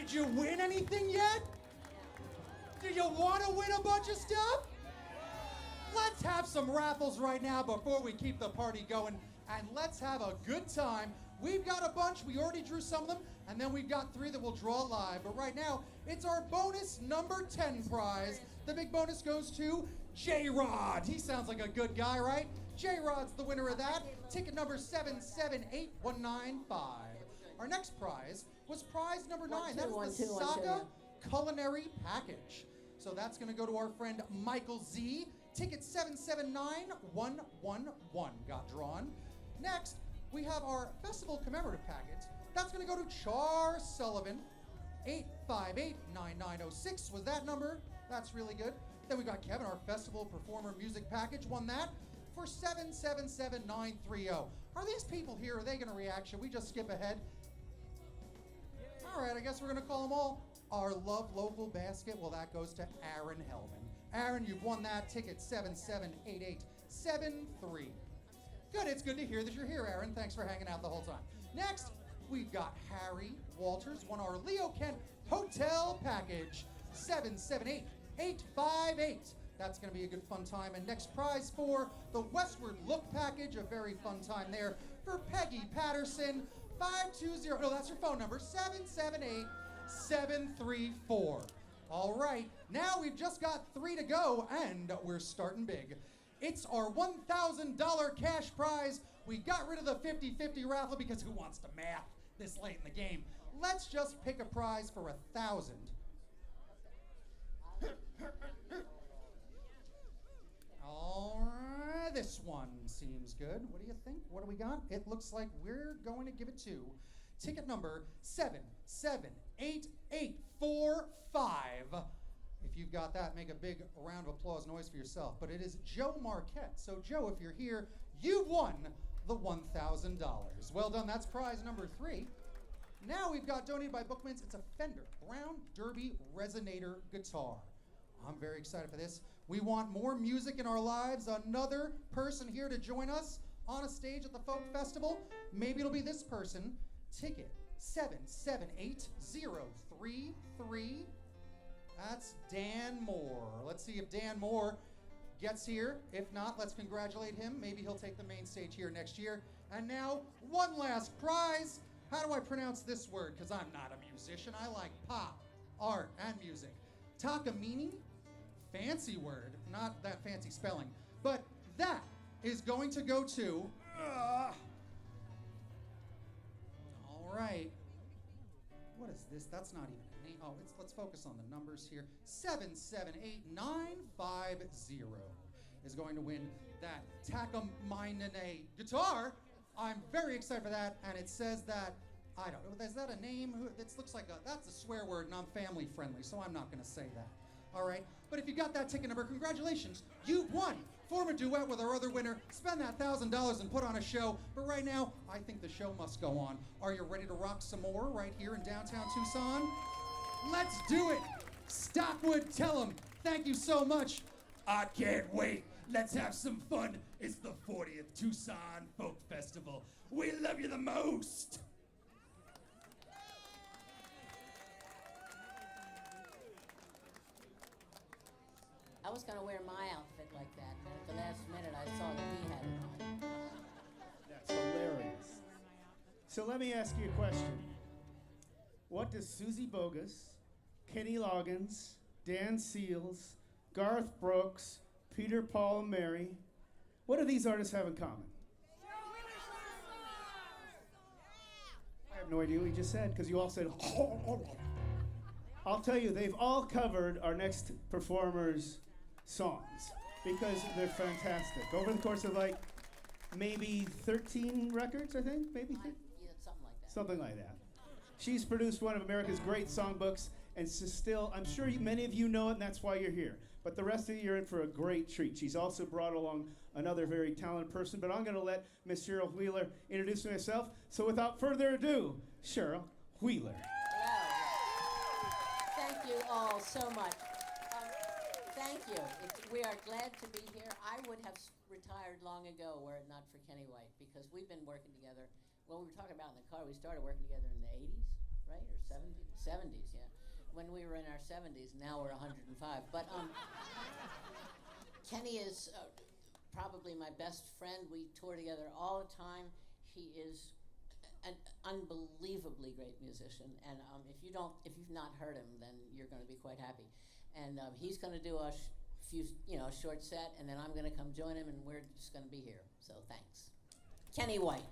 Did you win anything yet? Do you want to win a bunch of stuff? Let's have some raffles right now before we keep the party going, and let's have a good time. We've got a bunch, we already drew some of them, and then we've got 3 that we'll draw live. But right now, it's our bonus number 10 prize. The big bonus goes to J-Rod. He sounds like a good guy, right? J-Rod's the winner of that. Ticket number 778195. Our next prize was prize number 9. That is the Saga Culinary Package. So that's going to go to our friend Michael Z. Ticket 779111 got drawn. Next, we have our festival commemorative packet. That's going to go to Char Sullivan. 8589906 was that number. That's really good. Then we got Kevin, our festival performer music package, won that for 777930. Are these people here? Are they going to react? Should we just skip ahead? All right, I guess we're going to call them all. Our Love Local basket, well, that goes to Aaron Hellman. Aaron, you've won that. Ticket 778873. Good, it's good to hear that you're here, Aaron. Thanks for hanging out the whole time. Next, we've got Harry Walters, won our Leo Kent Hotel Package, 778858. That's going to be a good fun time. And next prize for the Westward Look Package, a very fun time there for Peggy Patterson, 520, no, that's her phone number, 778734. All right, now we've just got 3 to go, and we're starting big. It's our $1,000 cash prize. We got rid of the 50-50 raffle because who wants to math this late in the game? Let's just pick a prize for $1,000. All right, this one seems good. What do you think? What do we got? It looks like we're going to give it to ticket number 778845. If you've got that, make a big round of applause noise for yourself. But it is Joe Marquette. So Joe, if you're here, you've won the $1,000. Well done, that's prize number 3. Now we've got donated by Bookmans. It's a Fender Brown Derby Resonator guitar. I'm very excited for this. We want more music in our lives. Another person here to join us on a stage at the Folk Festival. Maybe it'll be this person. Ticket 778033. That's Dan Moore. Let's see if Dan Moore gets here. If not, let's congratulate him. Maybe he'll take the main stage here next year. And now, one last prize. How do I pronounce this word? Because I'm not a musician. I like pop, art, and music. Takamine? Fancy word. Not that fancy spelling. But that is going to go to... all right. What is this? That's not even a name. Oh, let's focus on the numbers here. 778950 is going to win that Takamine guitar. I'm very excited for that, and it says that, I don't know, is that a name? It looks like that's a swear word, and I'm family friendly, so I'm not going to say that. All right, but if you got that ticket number, congratulations, you've won. Form a duet with our other winner, spend that $1,000 and put on a show. But right now, I think the show must go on. Are you ready to rock some more right here in downtown Tucson? Let's do it. Stockwood, tell them, thank you so much. I can't wait. Let's have some fun. It's the 40th Tucson Folk Festival. We love you the most. I was going to wear my outfit like that, but at the last minute I saw that he had it on. That's hilarious. So let me ask you a question. What does Susie Bogus, Kenny Loggins, Dan Seals, Garth Brooks, Peter, Paul, and Mary, what do these artists have in common? I have no idea what you just said, because you all said, I'll tell you, they've all covered our next performer's songs, because they're fantastic. Over the course of like maybe 13 records, I think, maybe? Yeah, something like that. Something like that. She's produced one of America's great songbooks, and still, I'm sure many of you know it, and that's why you're here. But the rest of you are in for a great treat. She's also brought along another very talented person, but I'm going to let Miss Cheryl Wheeler introduce herself. So without further ado, Cheryl Wheeler. Hello. Thank you all so much. Thank you. We are glad to be here. I would have retired long ago were it not for Kenny White, because we've been working together. Well, we were talking about in the car, we started working together in the 80s, right? Or 70s? 70s, yeah. when we were in our 70s. Now we're 105. But Kenny is probably my best friend. We tour together all the time. He is an unbelievably great musician, and if you've not heard him, then you're going to be quite happy. And he's going to do a short set, and then I'm going to come join him, and we're just going to be here. So thanks, Kenny White.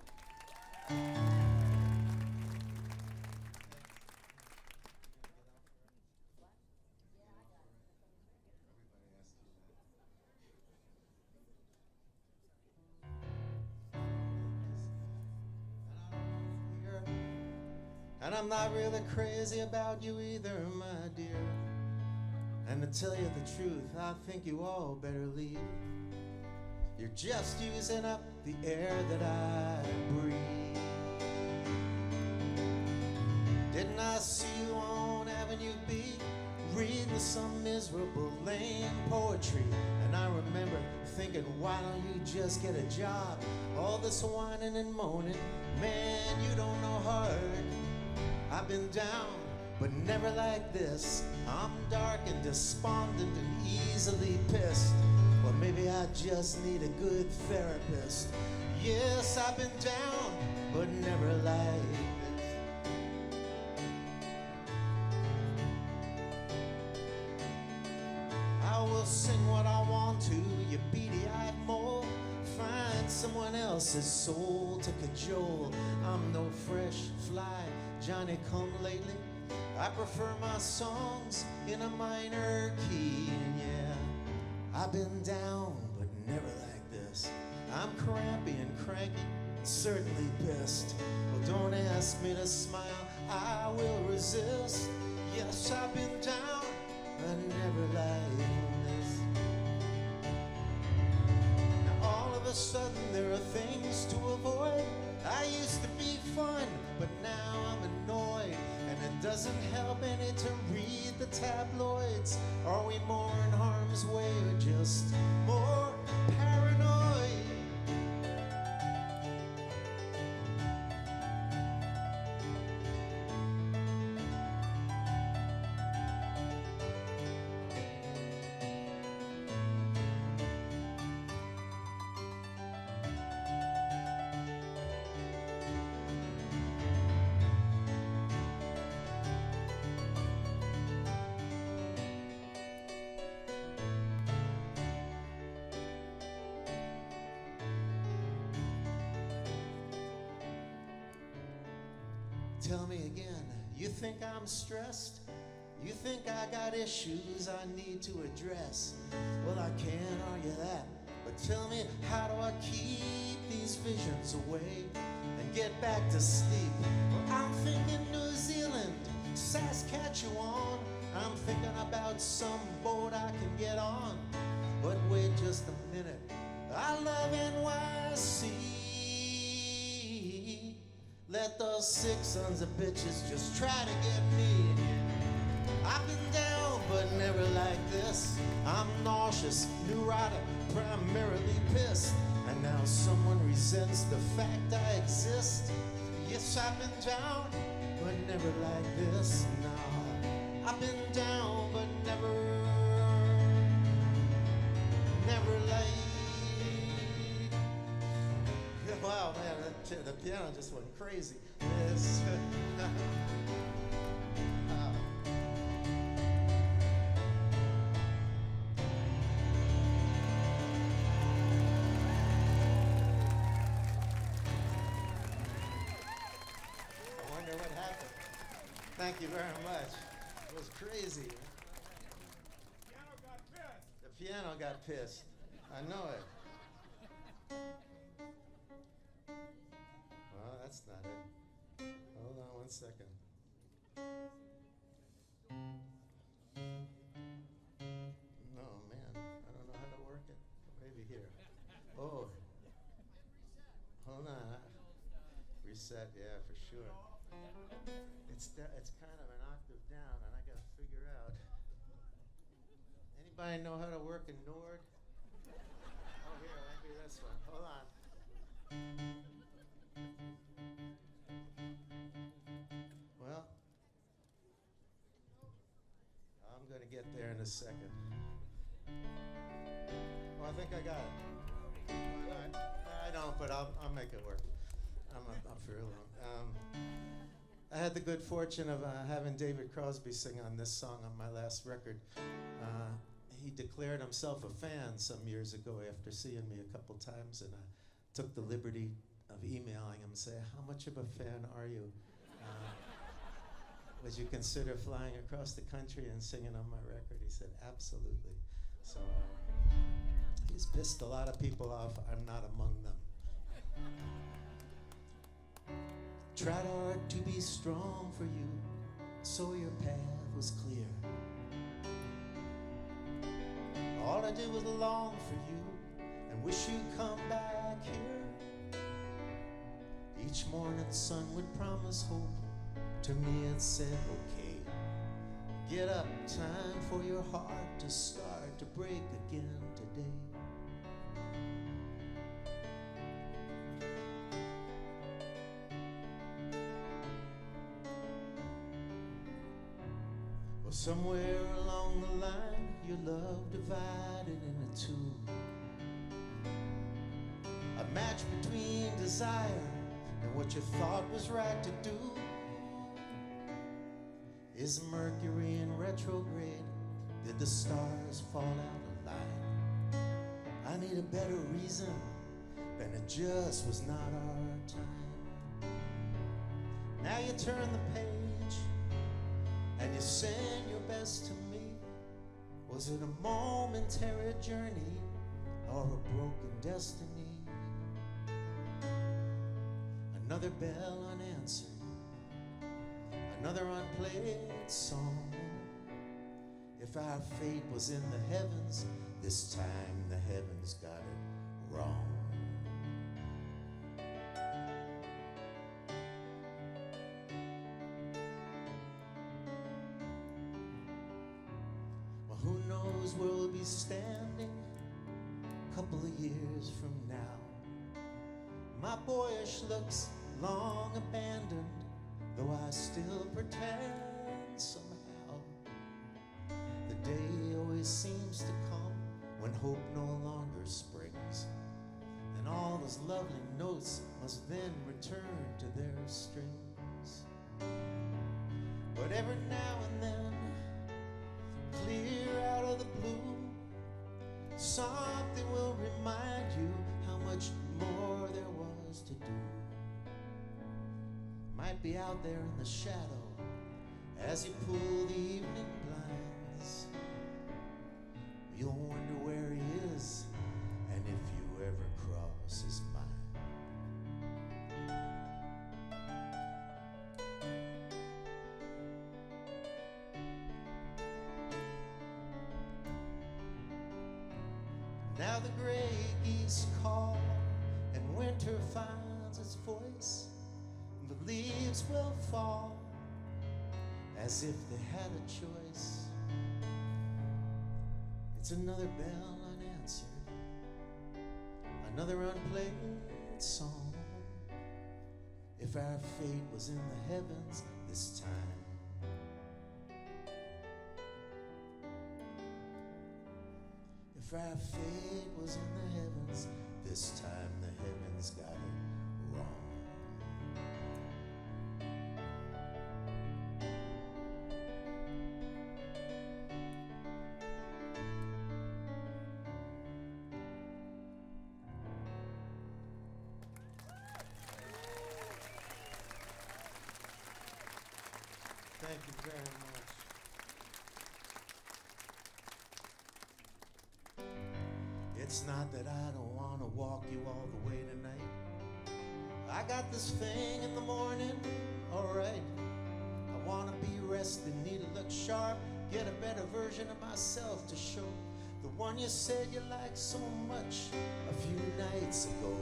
And I'm not really crazy about you either, my dear. And to tell you the truth, I think you all better leave. You're just using up the air that I breathe. Didn't I see you on Avenue B, reading some miserable lame poetry? And I remember thinking, why don't you just get a job? All this whining and moaning, man, you don't know hard. I've been down, but never like this. I'm dark and despondent and easily pissed. Well, maybe I just need a good therapist. Yes, I've been down, but never like this. I will sing what I want to, you beady-eyed mole. Find someone else's soul to cajole. I'm no fresh fly Johnny-come-lately. I prefer my songs in a minor key. And yeah, I've been down, but never like this. I'm crampy and cranky, and certainly pissed. Well, don't ask me to smile, I will resist. Yes, I've been down, but never like this. Now all of a sudden there are things to avoid. I used to be fun, but now I'm annoyed. And it doesn't help any to read the tabloids. Are we more in harm's way or just more paranoid? Tell me again, you think I'm stressed? You think I got issues I need to address? Well, I can't argue that, but tell me, how do I keep these visions away and get back to sleep? Well, I'm thinking New Zealand, Saskatchewan. I'm thinking about some boat I can get on. But wait just a minute, I love NYC. Let those sick sons of bitches just try to get me. I've been down, but never like this. I'm nauseous, neurotic, primarily pissed. And now someone resents the fact I exist. Yes, I've been down, but never like this. Now, I've been down, but never like. Wow, man, the piano just went crazy. Yes. Thank you very much. It was crazy. The piano got pissed. I know it. Well, that's not it. Hold on 1 second. No, man. I don't know how to work it. Maybe here. Oh. Hold on. Reset, yeah, for sure. It's kind of an octave down, and I got to figure out. Anybody know how to work a Nord? Oh, here, maybe this one. Hold on. Well, gonna get there in a second. Oh, I think I got it. I don't, but I'll make it work. I'm fairly long. I had the good fortune of having David Crosby sing on this song on my last record. He declared himself a fan some years ago after seeing me a couple times, and I took the liberty of emailing him and say, how much of a fan are you? Would you consider flying across the country and singing on my record? He said, absolutely. So he's pissed a lot of people off. I'm not among them. Tried hard to be strong for you, so your path was clear. All I did was long for you and wish you'd come back here. Each morning the sun would promise hope. To me it said, okay, get up, time for your heart to start to break again today. Well, somewhere along the line, your love divided into two. A match between desire and what you thought was right to do. Is Mercury in retrograde? Did the stars fall out of line? I need a better reason than it just was not our time. Now you turn the page and you send your best to me. Was it a momentary journey or a broken destiny? Another bell unanswered, another unplayed song. If our fate was in the heavens, this time the heavens got it wrong. Well, who knows where we'll be standing a couple of years from now. My boyish looks long abandoned, though I still pretend somehow. The day always seems to come when hope no longer springs, and all those lovely notes must then return to their strings. But every now and then, clear out of the blue, something will remind you how much more there was to do. Might be out there in the shadow as you pull the evening blinds. You'll wonder where he is and if you ever cross his mind. Now the gray geese call and winter finds its voice. The leaves will fall as if they had a choice. It's another bell unanswered, another unplayed song. If our fate was in the heavens this time, if our fate was in the heavens this time, the heavens got it wrong. Thank you very much. It's not that I don't want to walk you all the way tonight. I got this thing in the morning, alright. I want to be rested, need to look sharp, get a better version of myself to show. The one you said you liked so much a few nights ago.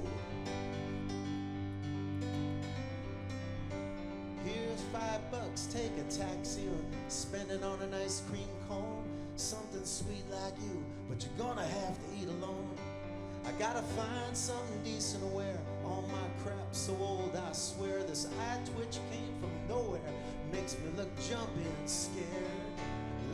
Here's $5, take a taxi or spend it on an ice cream cone. Something sweet like you, but you're gonna have to eat alone. I gotta find something decent to wear. All my crap's so old, I swear. This eye twitch came from nowhere, makes me look jumpy and scared.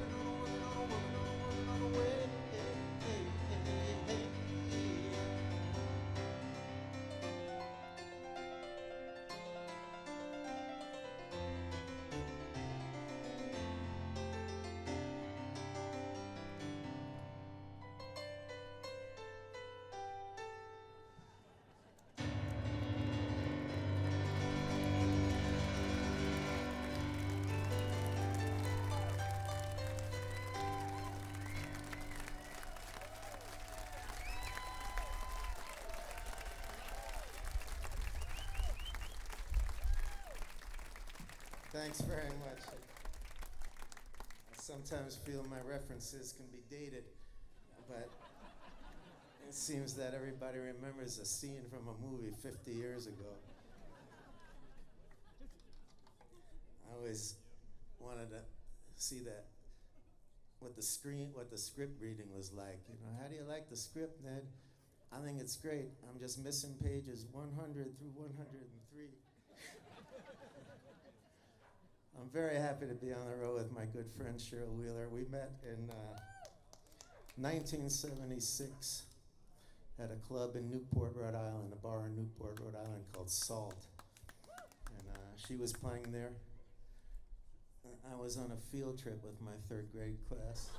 Thanks very much. I sometimes feel my references can be dated, but it seems that everybody remembers a scene from a movie 50 years ago. I always wanted to see that, what the script reading was like. You know, how do you like the script, Ned? I think it's great. I'm just missing pages 100 through 103. I'm very happy to be on the road with my good friend Cheryl Wheeler. We met in 1976 at a club in Newport, Rhode Island, a bar in Newport, Rhode Island called Salt. And she was playing there. I was on a field trip with my third grade class.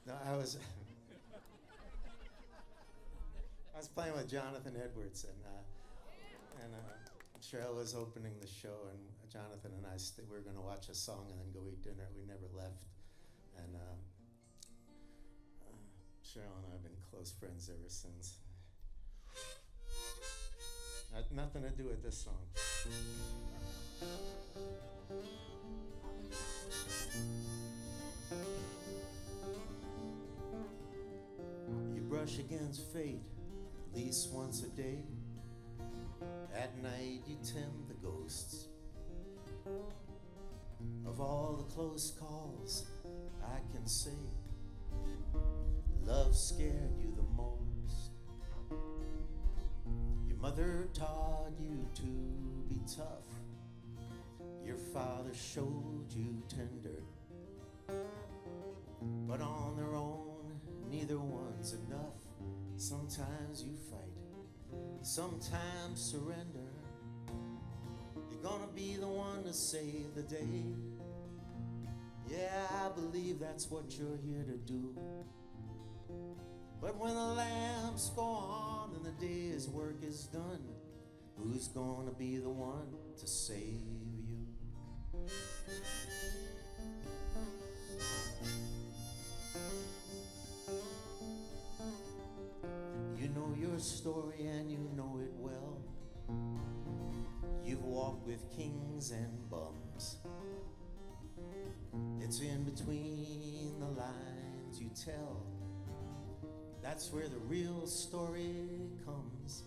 No, I was playing with Jonathan Edwards, and Cheryl was opening the show, and Jonathan and I we were going to watch a song and then go eat dinner. We never left, and Cheryl and I have been close friends ever since. Nothing to do with this song. You brush against fate at least once a day. At night you tempt the ghosts of all the close calls. I can say love scared you the most. Your mother taught you to be tough. Your father showed you tender. But on their own, neither one's enough. Sometimes you fight, sometimes surrender. You're gonna be the one to save the day. Yeah, I believe that's what you're here to do. But when the lamps go on and the day's work is done, who's gonna be the one to save you? You know your story and you know it well. You've walked with kings and bums. It's in between the lines you tell. That's where the real story comes.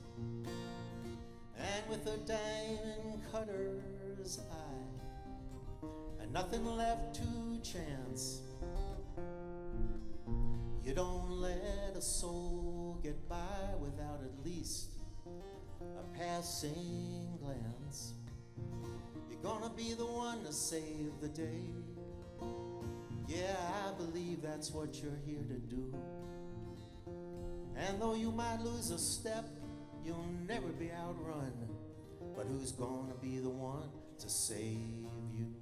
And with a diamond cutter's eye and nothing left to chance, you don't let a soul get by without at least a passing glance. You're gonna be the one to save the day. Yeah, I believe that's what you're here to do. And though you might lose a step, you'll never be outrun. But who's gonna be the one to save you?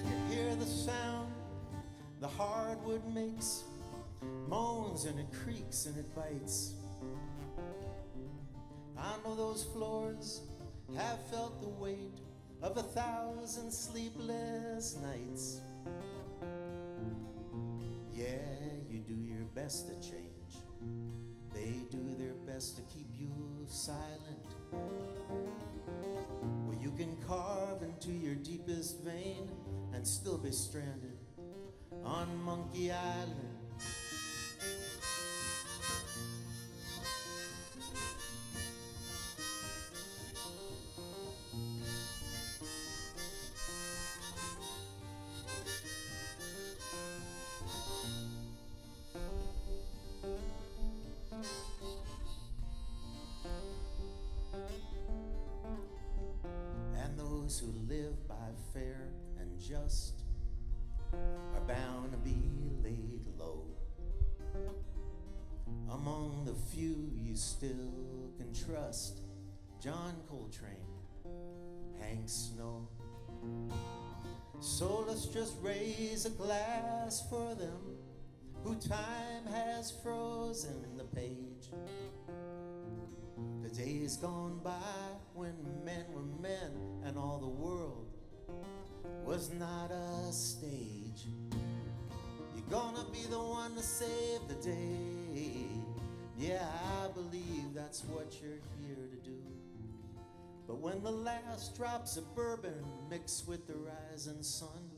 You hear the sound the hardwood makes, moans and it creaks and it bites. I know those floors have felt the weight of 1,000 sleepless nights. Yeah, you do your best to change. They do their best to keep you silent. Well, you can carve into your deepest vein and still be stranded on Monkey Island. Those who live by fair and just are bound to be laid low. Among the few you still can trust, John Coltrane, Hank Snow. So let's just raise a glass for them who time has frozen the page. The days gone by when men were men and all the world was not a stage. You're gonna be the one to save the day. Yeah, I believe that's what you're here to do. But when the last drops of bourbon mix with the rising sun,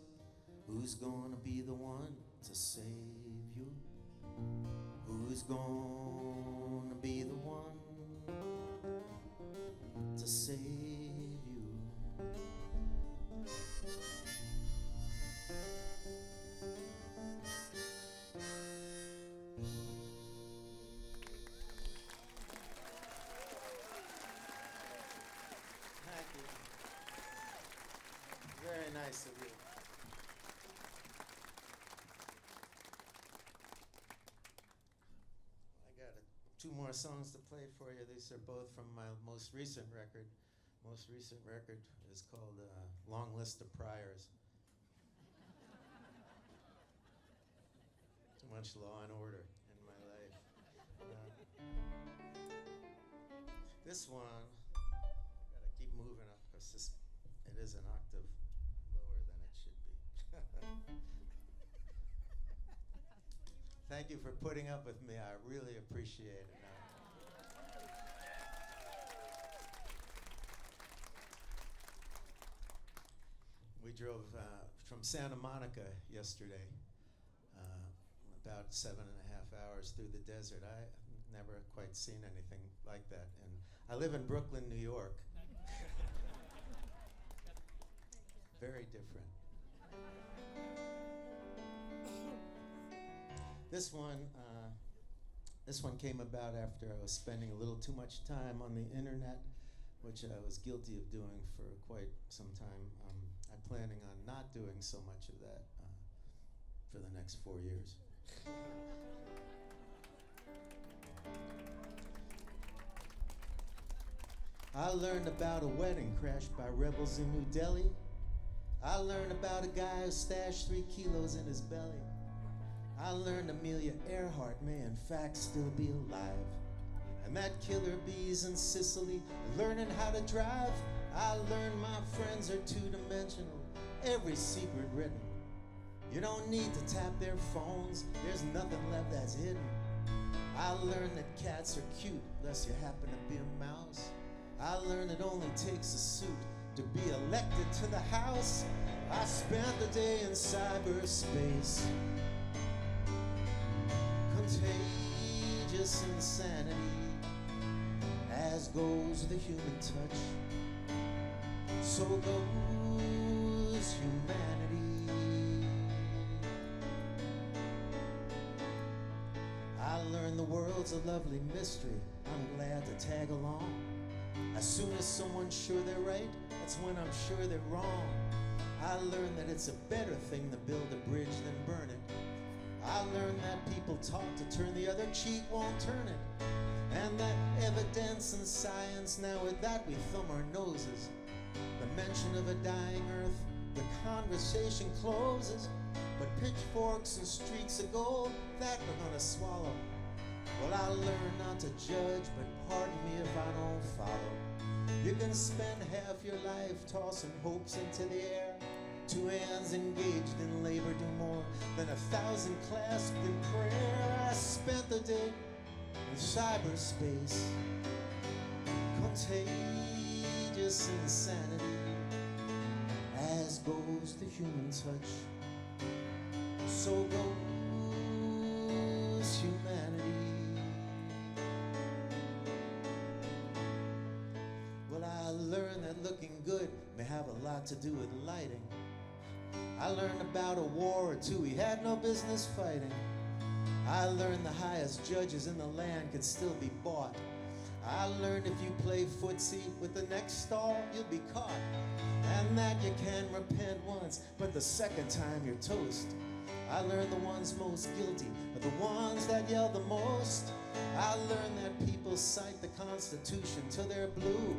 who's gonna be the one to save you? Who's gonna be the one to save you? nice of you. I got two more songs to play for you. These are both from my most recent record. Most recent record is called Long List of Priors. Too much law and order in my life. This one, I gotta keep moving up because it is an octave lower than it should be. Thank you for putting up with me. I really appreciate it. We drove from Santa Monica yesterday, about 7.5 hours through the desert. I've never quite seen anything like that. And I live in Brooklyn, New York. Very different. This one came about after I was spending a little too much time on the internet, which I was guilty of doing for quite some time. I'm planning on not doing so much of that for the next 4 years. I learned about a wedding crashed by rebels in New Delhi. I learned about a guy who stashed 3 kilos in his belly. I learned Amelia Earhart may in fact still be alive. And that killer bees in Sicily, learning how to drive. I learned my friends are two-dimensional, every secret written. You don't need to tap their phones, there's nothing left that's hidden. I learned that cats are cute, unless you happen to be a mouse. I learned it only takes a suit to be elected to the House. I spent the day in cyberspace. Contagious insanity, as goes the human touch, so goes humanity. I learned the world's a lovely mystery. I'm glad to tag along. As soon as someone's sure they're right, that's when I'm sure they're wrong. I learned that it's a better thing to build a bridge than burn it. I learned that people talk to turn the other cheek, won't turn it. And that evidence and science, now with that we thumb our noses. The mention of a dying earth, the conversation closes. But pitchforks and streaks of gold, that we're gonna swallow. Well, I learned not to judge, but pardon me if I don't follow. You can spend half your life tossing hopes into the air. 2 hands engaged in labor do more than 1,000 clasped in prayer. I spent the day in cyberspace. Contagious insanity, as goes the human touch, so goes humanity. Well, I learned that looking good may have a lot to do with lighting. I learned about a war or two we had no business fighting. I learned the highest judges in the land could still be bought. I learned if you play footsie with the next stall, you'll be caught. And that you can repent once, but the second time you're toast. I learned the ones most guilty are the ones that yell the most. I learned that people cite the Constitution till they're blue,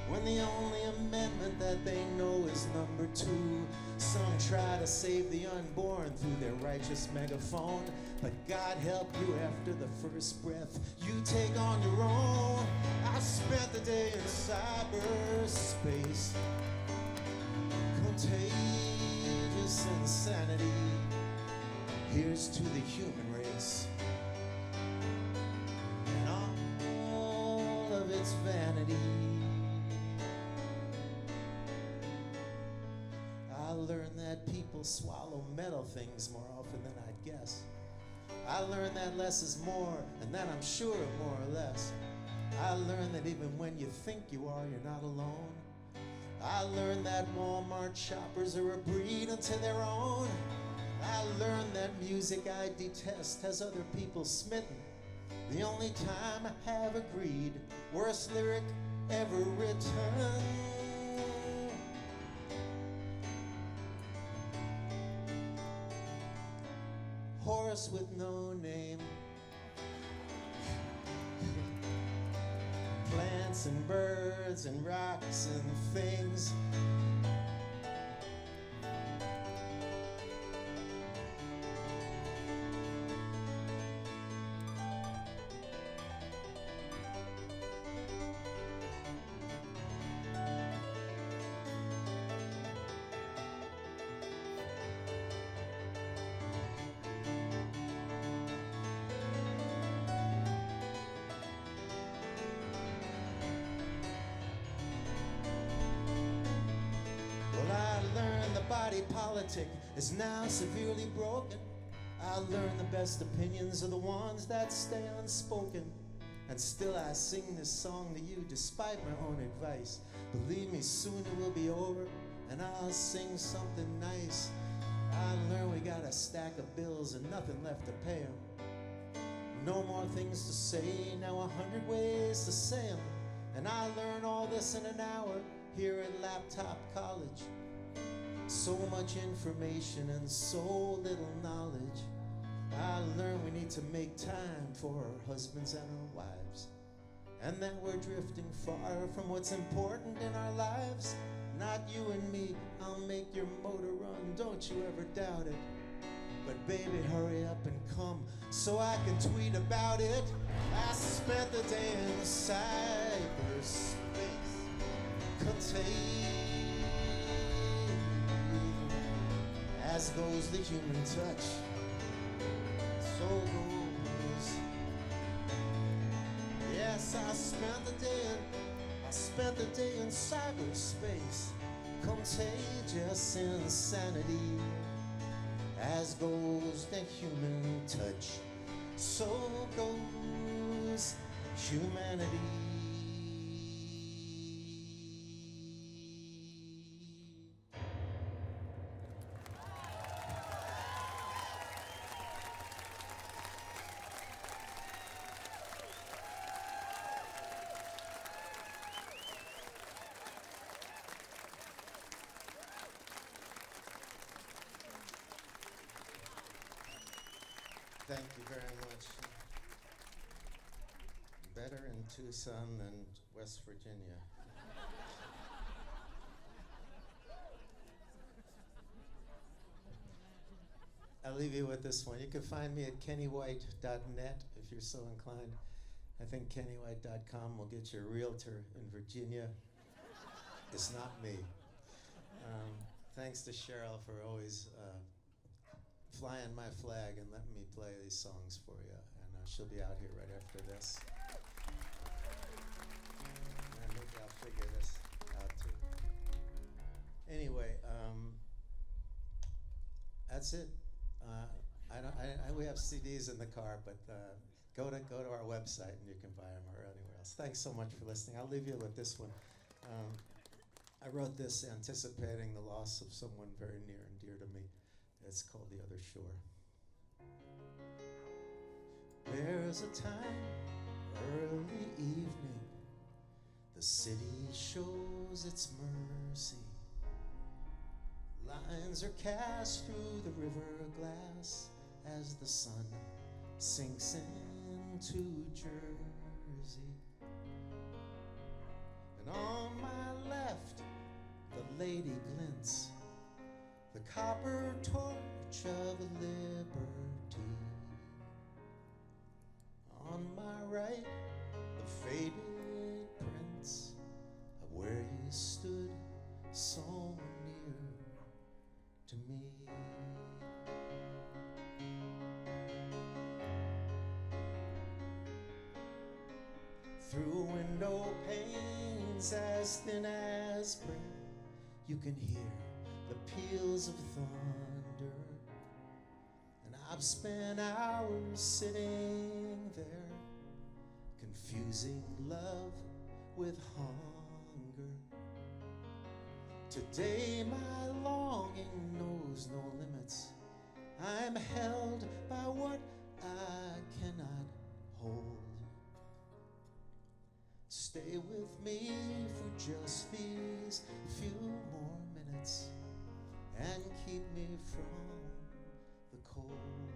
when the only amendment that they know is number 2. Some try to save the unborn through their righteous megaphone, but God help you after the first breath you take on your own. I spent the day in cyberspace. Contagious insanity, here's to the human race and all of its vanity. I learned that people swallow metal things more often than I'd guess. I learned that less is more, and that I'm sure of more or less. I learned that even when you think you are, you're not alone. I learned that Walmart shoppers are a breed unto their own. I learned that music I detest has other people smitten. The only time I have agreed, worst lyric ever written. horse with no name. Plants and birds and rocks and things. Politic is now severely broken. I learned the best opinions are the ones that stay unspoken. And still I sing this song to you despite my own advice. Believe me, soon it will be over and I'll sing something nice. I learned we got a stack of bills and nothing left to pay 'em. No more things to say, now 100 ways to say 'em. And I learned all this in an hour here at Laptop College. So much information and so little knowledge. I learned we need to make time for our husbands and our wives, and that we're drifting far from what's important in our lives. Not you and me, I'll make your motor run, don't you ever doubt it. But baby, hurry up and come so I can tweet about it. I spent the day in cyberspace, contained. As goes the human touch, so goes. Yes, I spent the day in cyberspace, contagious insanity. As goes the human touch, so goes humanity. Thank you very much. Better in Tucson than West Virginia. I'll leave you with this one. You can find me at kennywhite.net if you're so inclined. I think kennywhite.com will get you a realtor in Virginia. It's not me. Thanks to Cheryl for always flying my flag and letting me play these songs for you. And she'll be out here right after this. And maybe I'll figure this out too. Anyway, that's it. We have CDs in the car, but go to our website and you can buy them or anywhere else. Thanks so much for listening. I'll leave you with this one. I wrote this anticipating the loss of someone very near and dear to me. It's called The Other Shore. There's a time, early evening, the city shows its mercy. Lines are cast through the river glass as the sun sinks into Jersey. And on my left, the lady glints, the copper torch of liberty. On my right, the faded prints of where you stood so near to me. Through window panes as thin as prayer, you can hear the peals of thunder. And I've spent hours sitting there, confusing love with hunger. Today my longing knows no limits. I'm held by what I cannot hold. Stay with me for just these few more minutes and keep me from the cold.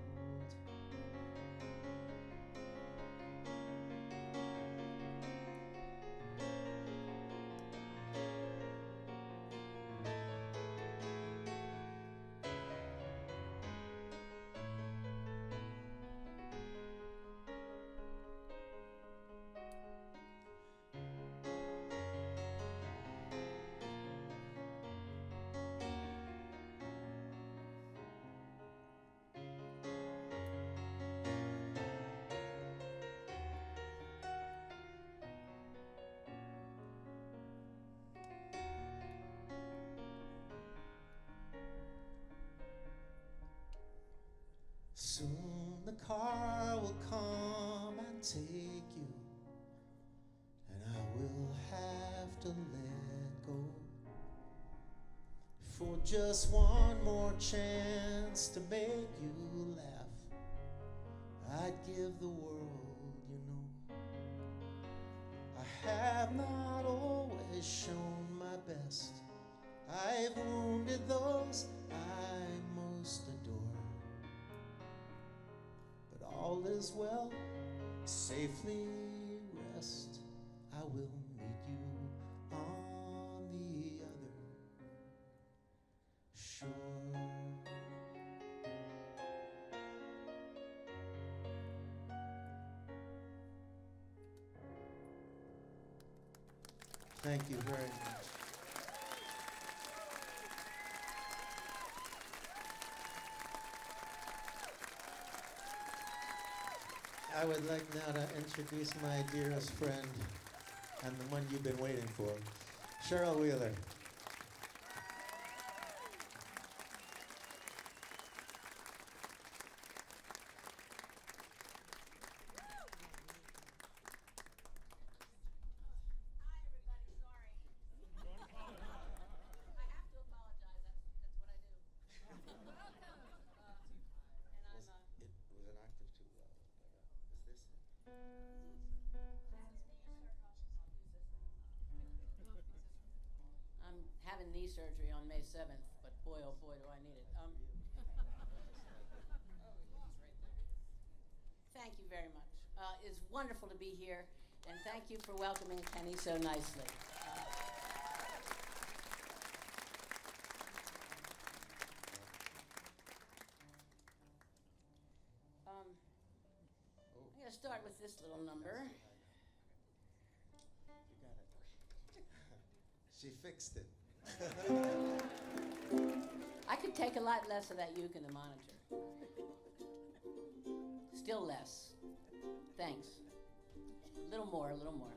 car will come and take you, and I will have to let go. For just one more chance to make you laugh, I'd give the world, you know. I have not always shown my best. I've wounded those I most adore. But all is well, safely rest. I will meet you on the other shore. Thank you very much. I would like now to introduce my dearest friend and the one you've been waiting for, Cheryl Wheeler. Having knee surgery on May 7th, but boy, oh boy, do I need it. Thank you very much. It's wonderful to be here, and thank you for welcoming Kenny so nicely. I'm going to start with this little number. You got it. She fixed it. I could take a lot less of that uke in the monitor. Still less. Thanks. A little more, a little more.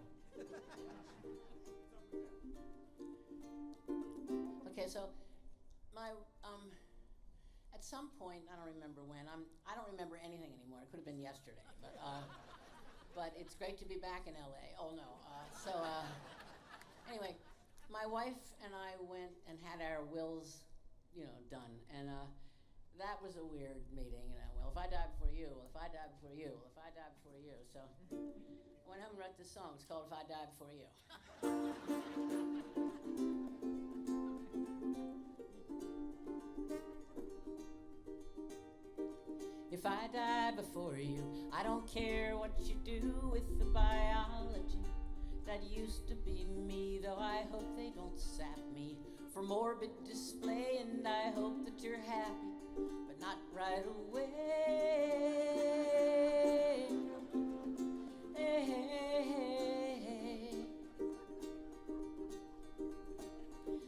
Okay, so my at some point, I don't remember when. I don't remember anything anymore. It could have been yesterday, but it's great to be back in LA. Oh no. Anyway. My wife and I went and had our wills, done, and that was a weird meeting. Well, if I die before you, well, if I die before you, well, if I die before you. So I went home and wrote this song. It's called "If I Die Before You." If I die before you, I don't care what you do with the biology. That used to be me, though I hope they don't sap me for morbid display, and I hope that you're happy, but not right away. Hey, hey, hey.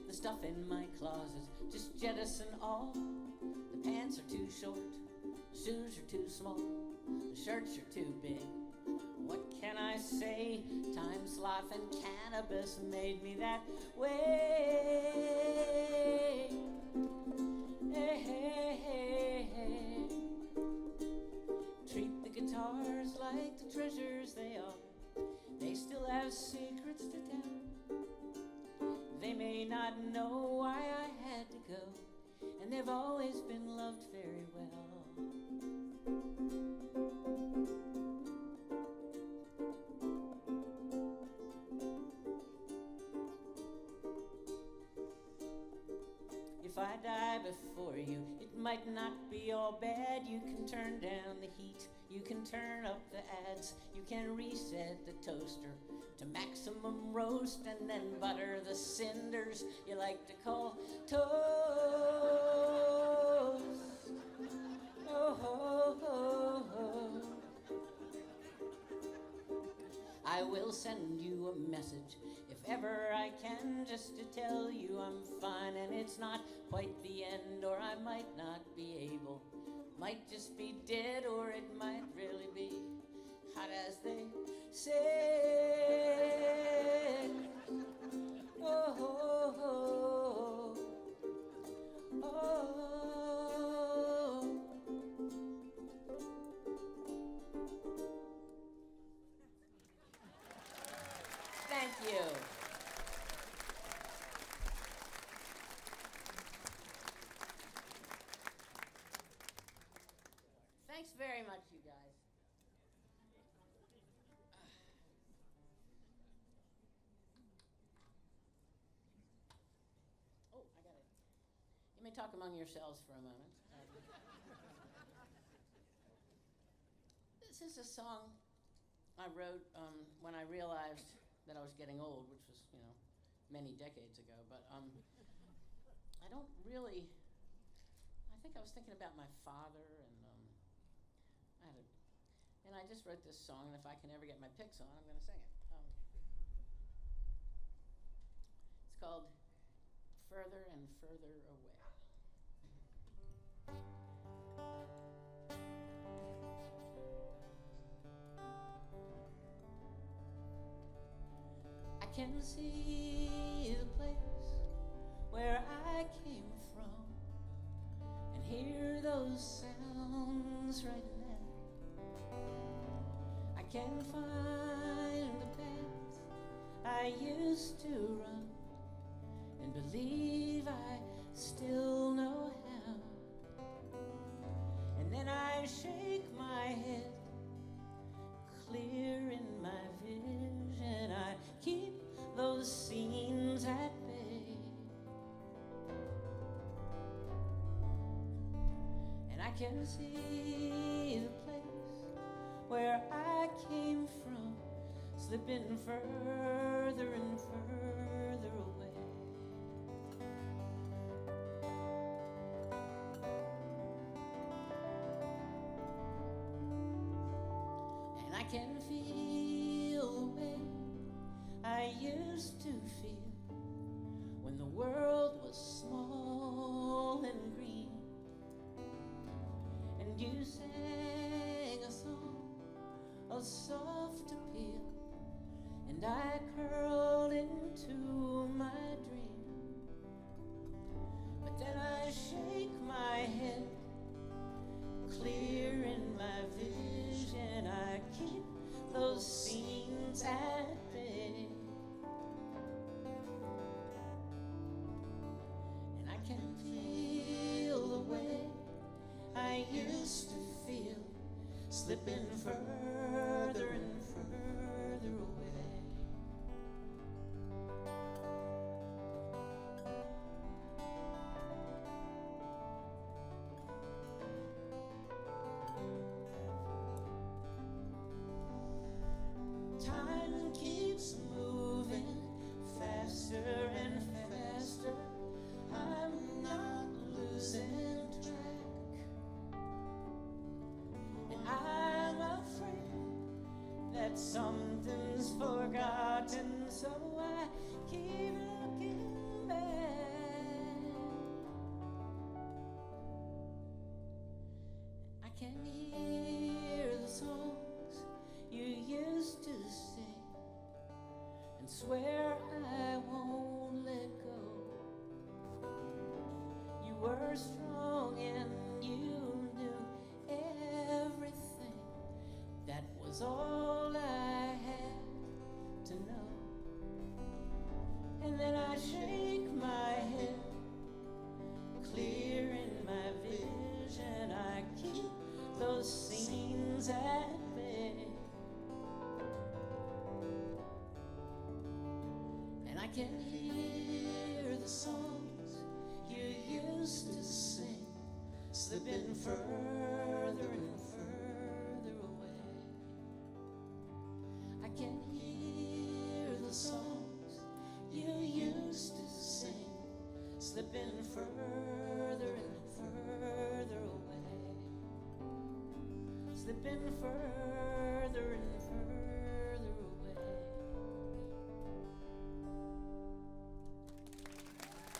The stuff in my closet, just jettison all. The pants are too short, the shoes are too small, the shirts are too big. What can I say? Times, life, and cannabis made me that way. Hey, hey, hey, hey. Treat the guitars like the treasures they are. They still have secrets to tell. They may not know why I had to go, and they've always been loved very well. If I die before you, it might not be all bad. You can turn down the heat, you can turn up the ads, you can reset the toaster to maximum roast, and then butter the cinders you like to call toast. Oh, oh, oh, oh. I will send you a message if ever I can, just to tell you I'm fine and it's not quite the end, or I might not be able, might just be dead, or it might really be hot as they say. Oh, oh, oh, oh, oh. Thanks very much, you guys. Oh, I got it. You may talk among yourselves for a moment. This is a song I wrote when I realized that I was getting old, which was, many decades ago. But I don't really. I think I was thinking about my father, and I just wrote this song. And if I can ever get my picks on, I'm going to sing it. It's called "Further and Further Away." I can see the place where I came from and hear those sounds right now. I can find the path I used to run and believe I still know how. And then I shake my head, clear in my vision. I keep those scenes at bay, and I can see the place where I came from slipping further and further away. And I can feel the way I used to feel when the world was small and green, and you sang a song of soft appeal, and I curled into my dream. But then I shake my head, clear in my vision. I keep those scenes at bay, and I can feel the way I used to feel, slipping further and further away. Time keeps moving faster and faster. I'm not losing track, and I'm afraid that something's forgotten, so I keep looking back. I can hear the songs you used to sing and swear I won't let go. You were strong and you knew everything. That was all I had to know. And then I shake my head, clear in my vision. I keep those scenes at bay, and I can hear the songs you used to sing, slipping further and further away. I can hear the songs you used to sing, slipping further and further away, slipping further and further away.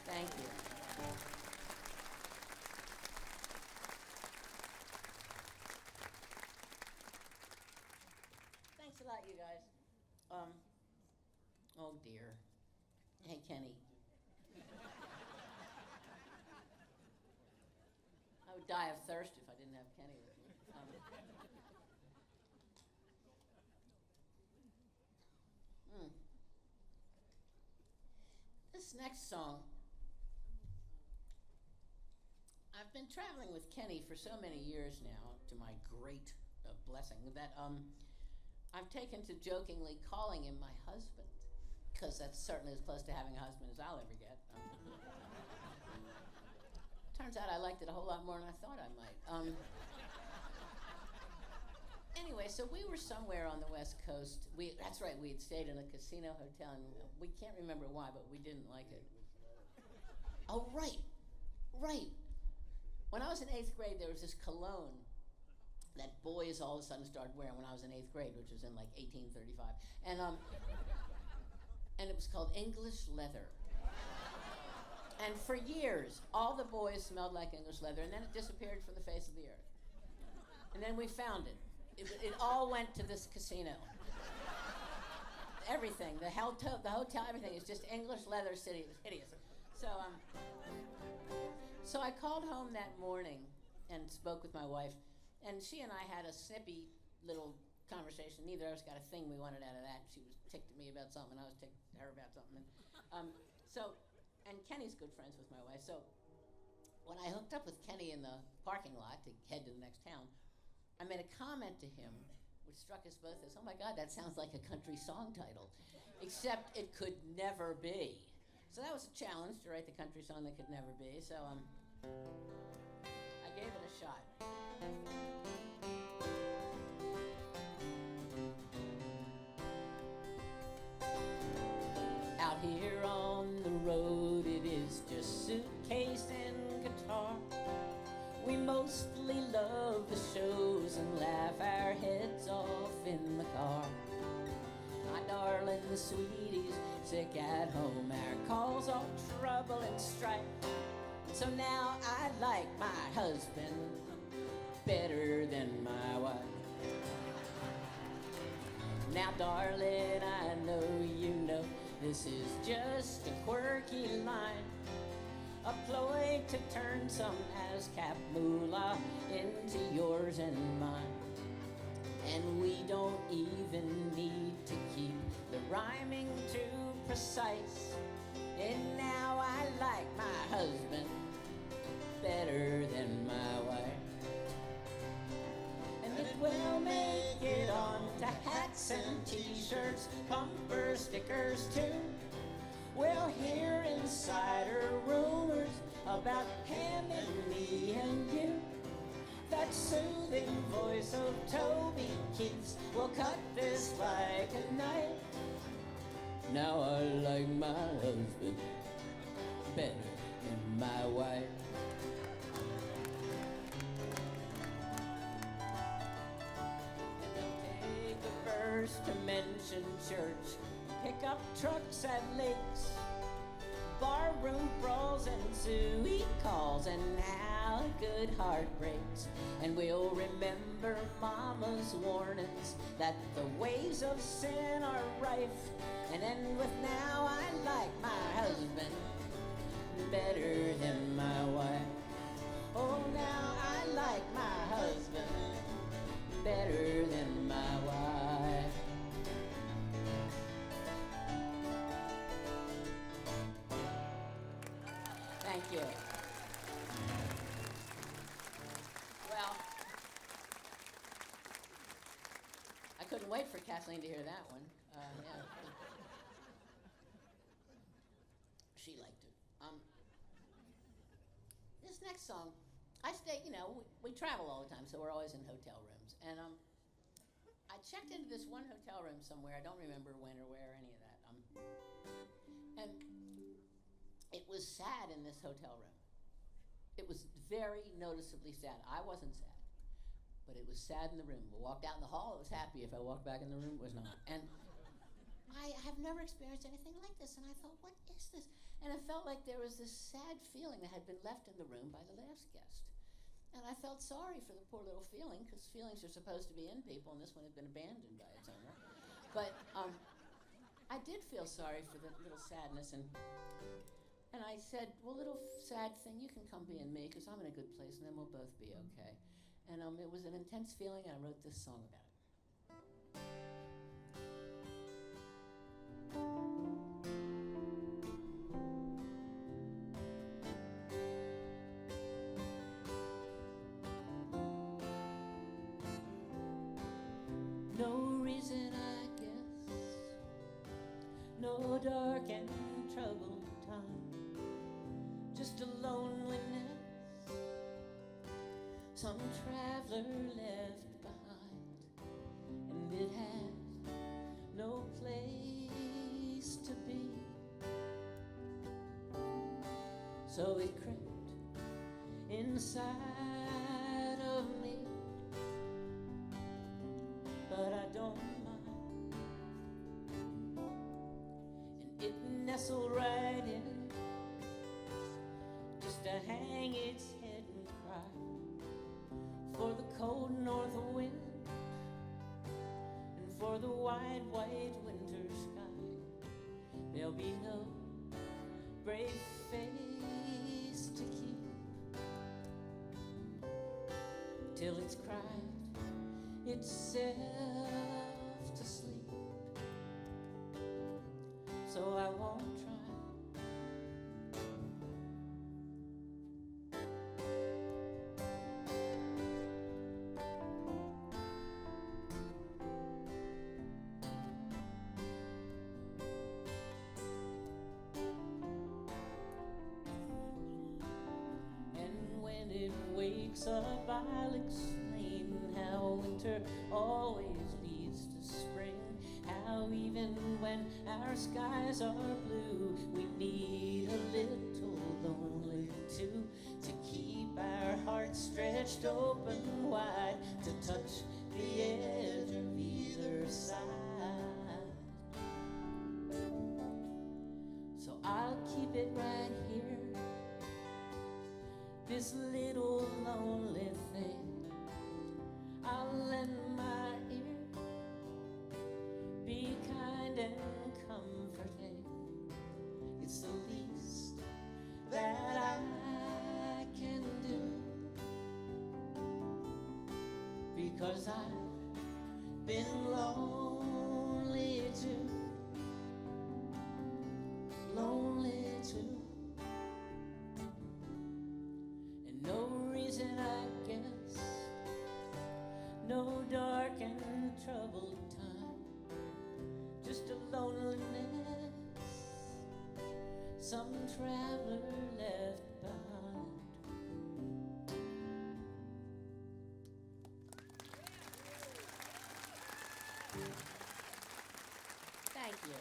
Thank you. Thanks a lot, you guys. Oh dear. Hey, Kenny. I would die of thirst if I didn't have Kenny with me. This next song, I've been traveling with Kenny for so many years now, to my great blessing that I've taken to jokingly calling him my husband, because that's certainly as close to having a husband as I'll ever get. Turns out I liked it a whole lot more than I thought I might. Anyway, so we were somewhere on the West Coast. That's right, we had stayed in a casino hotel, and we can't remember why, but we didn't like it. Oh, right. When I was in 8th grade, there was this cologne that boys all of a sudden started wearing when I was in 8th grade, which was in like 1835. And it was called English Leather. And for years, all the boys smelled like English leather, and then it disappeared from the face of the earth. And then we found it. It all went to this casino. Everything, the hotel, everything is just English leather city. It was hideous. So I called home that morning and spoke with my wife, and she and I had a snippy little conversation. Neither of us got a thing we wanted out of that. She was ticked at me about something, and I was ticked at her about something. And Kenny's good friends with my wife. So when I hooked up with Kenny in the parking lot to head to the next town, I made a comment to him, which struck us both as, oh my God, that sounds like a country song title, except it could never be. So that was a challenge to write the country song that could never be. So I gave it a shot. Out here on the road, it is just suitcase and guitar. We mostly love the shows and laugh our heads off in the car. My darling, the sweeties, sick at home, our calls all trouble and strife. So now I like my husband better than my wife. Now, darling, I know you know this is just a quirky line, a ploy to turn some ASCAP moolah into yours and mine. And we don't even need to keep the rhyming too precise. And now I like my husband better than my wife. And it will make it onto hats and t-shirts, bumper stickers too. We'll hear insider rumors about him and me and you. That soothing voice of Toby Keith's will cut this like a knife. Now I like my husband better than my wife. And I'll take a verse to mention church, pick up trucks at lakes, barroom brawls and suey calls, and how a good heart breaks. And we'll remember Mama's warnings that the ways of sin are rife. And end with now I like my husband better than my wife. Oh, now I like my husband better than my wife. Thank you. Well, I couldn't wait for Kathleen to hear that one. Yeah. She liked it. This next song, I stay, we travel all the time, so we're always in hotel rooms. And I checked into this one hotel room somewhere. I don't remember when or where, any of that. And it was sad in this hotel room. It was very noticeably sad. I wasn't sad, but it was sad in the room. We walked out in the hall, it was happy. If I walked back in the room, it was not. And I have never experienced anything like this, and I thought, what is this? And it felt like there was this sad feeling that had been left in the room by the last guest. And I felt sorry for the poor little feeling, because feelings are supposed to be in people, and this one had been abandoned by its owner. But I did feel sorry for the little sadness, and I said, well, little sad thing, you can come be in me, because I'm in a good place, and then we'll both be okay. And it was an intense feeling, and I wrote this song about it. No reason, I guess. No dark and troubled time. Just a loneliness. Some traveler left behind. And it has no place to be. So it crept inside of me, but I don't mind. And it nestled right in, just to hang its head and cry for the cold north wind and for the wide, white winter sky. There'll be no brave face to keep till it's cried itself to sleep. So I won't try. Up, I'll explain how winter always leads to spring. How even when our skies are blue, we need a little lonely too, to keep our hearts stretched open wide, to touch the edge of either side. So I'll keep it right here, this little lonely thing. I'll lend my ear, be kind and comforting. It's the least that I can do, because I've been lonely too, lonely too. No reason, I guess, no dark and troubled time, just a loneliness some traveler left behind. Thank you.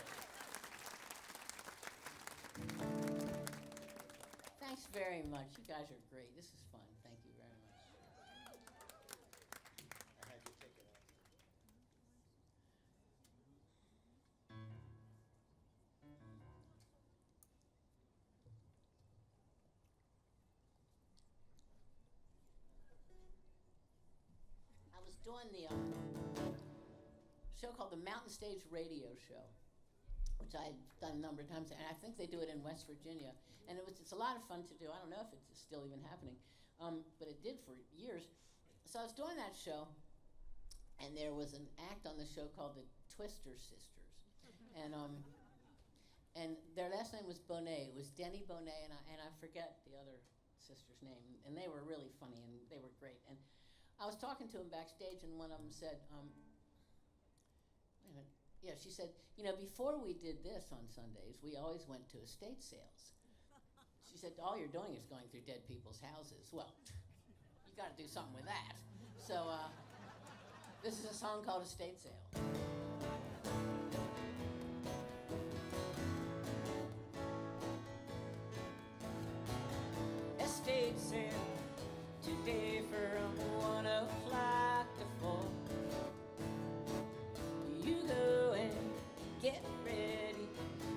Thanks very much. You guys are great. This is fun. Thank you very much. I had you take it off. I was doing the show called the Mountain Stage Radio Show, which I've done a number of times, and I think they do it in West Virginia. And it's a lot of fun to do. I don't know if it's still even happening, but it did for years. So I was doing that show, and there was an act on the show called the Twister Sisters, and their last name was Bonet. It was Denny Bonet, and I forget the other sister's name. And they were really funny, and they were great. And I was talking to them backstage, and one of them said, wait a minute. Yeah, she said, you know, before we did this on Sundays, we always went to estate sales. She said, all you're doing is going through dead people's houses. Well, you got to do something with that. So this is a song called Estate Sale. Estate sale today from 1 o'clock to 4. You go and get ready,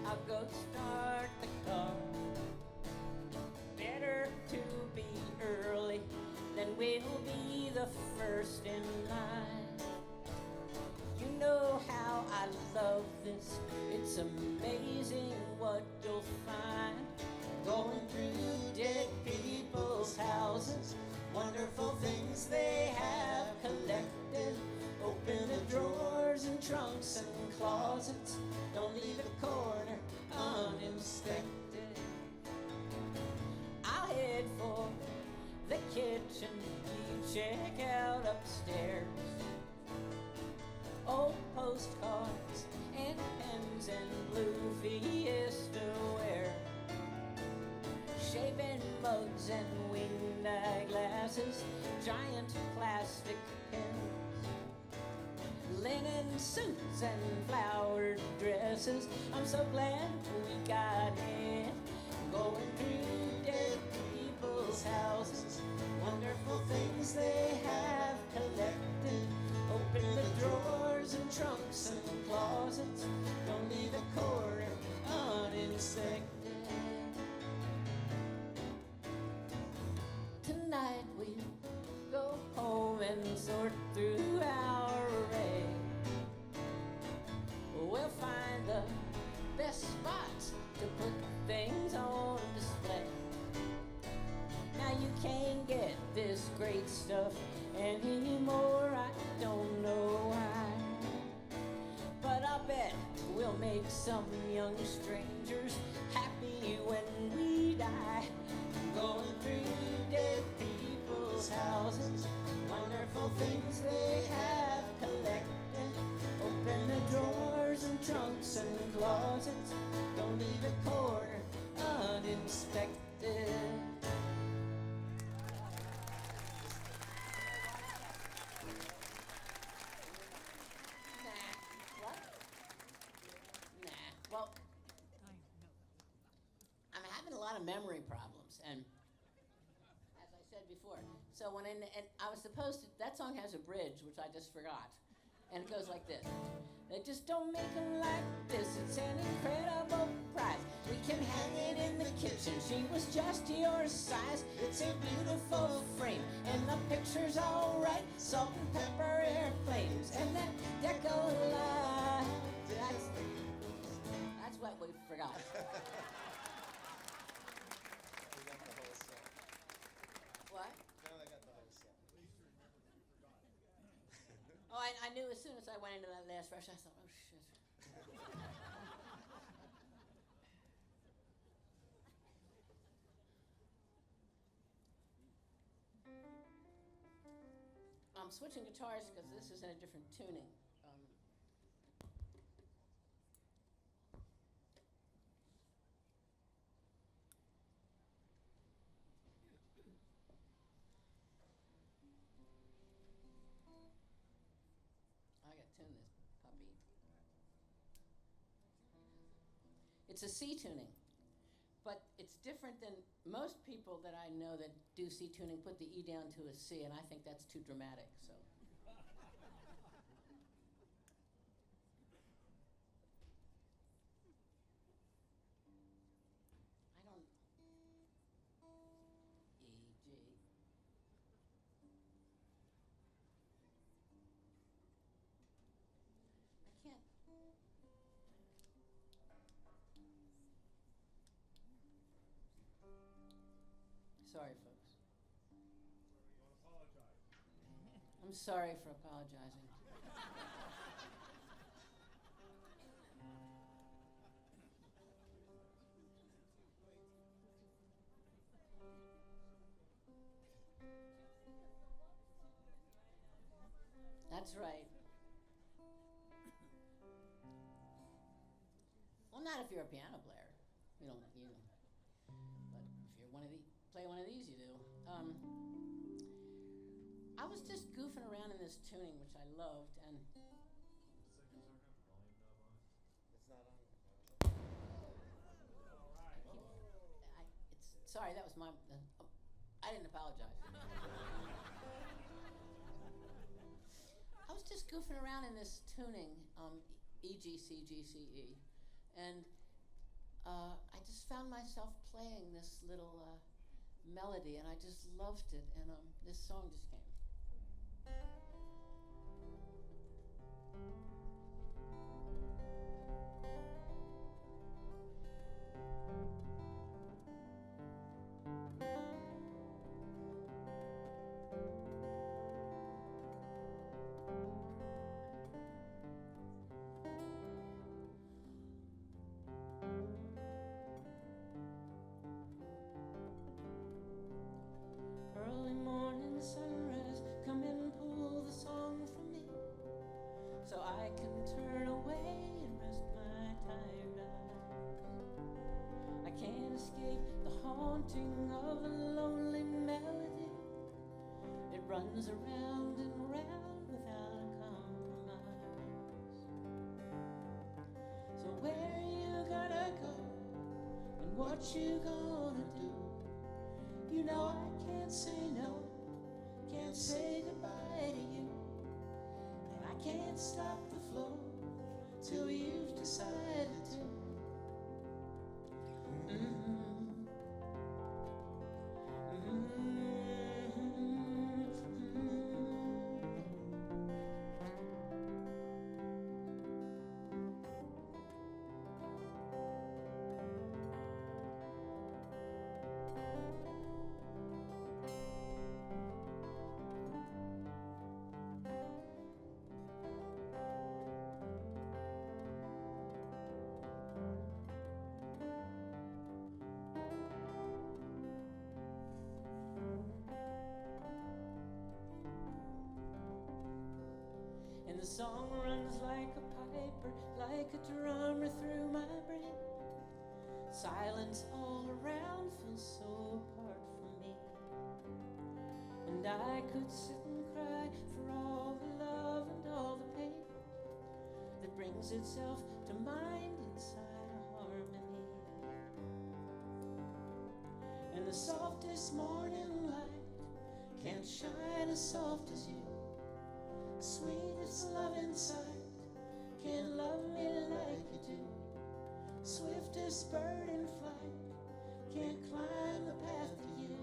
I'll go start the car. Better to be early than we'll be the first in line. You know how I love this, it's amazing what you'll find. Going through dead people's houses, wonderful things they have collected. Open the drawers and trunks and closets, don't leave a corner uninspected. I'll head for the kitchen, you check out upstairs. suits and flowered dresses. I'm so glad we got in. Going through dead people's houses, wonderful things they have collected. Open the drawers and trunks and closets, don't leave a corner uninspected. Tonight we go home and sort through our array. We'll find the best spots to put things on display. Now you can't get this great stuff anymore, I don't know why. But I'll bet we'll make some young strangers happy when we die. Going through dead people's houses, wonderful things they have collected. Open the drawers and trunks and closets, don't leave a corner uninspected. Well, I'm having a lot of memory problems, and as I said before, so when and I was supposed to, that song has a bridge, which I just forgot, and it goes like this. They just don't make them like this, it's an incredible prize. We can hang it in the kitchen, she was just your size. It's a beautiful frame, and the picture's all right. Salt and pepper airplanes, and that deco line. That's what we forgot. What? Oh, I knew as soon as I went into that last verse, I thought, oh, shit. I'm switching guitars because this is in a different tuning. I got to tune this puppy. It's a C tuning, but it's different than most people that I know that do C tuning put the E down to a C, and I think that's too dramatic, so. I don't, E, G. I can't. Sorry, folks. I'm sorry for apologizing. That's right. Well, not if you're a piano player. You don't, you know. But if you're play one of these, you do. I was just goofing around in this tuning, which I loved, and sorry, that was my. I didn't apologize. I was just goofing around in this tuning, E, G, C, G, C, E, and I just found myself playing this little melody, and I just loved it, and this song just came. Early morning sunrise, come and pull the song from me, so I can turn away and rest my tired eyes. I can't escape the haunting of a lonely melody. It runs around and around without a compromise. you gonna do? You know I can't say no, can't say goodbye to you, and I can't stop the flow till you've decided to. And the song runs like a piper, like a drummer through my brain. Silence all around feels so apart from me. And I could sit and cry for all the love and all the pain that brings itself to mind inside a harmony. And the softest morning light can't shine as soft as you. Sweetest love inside can't love me like you do. Swiftest bird in flight can't climb the path to you.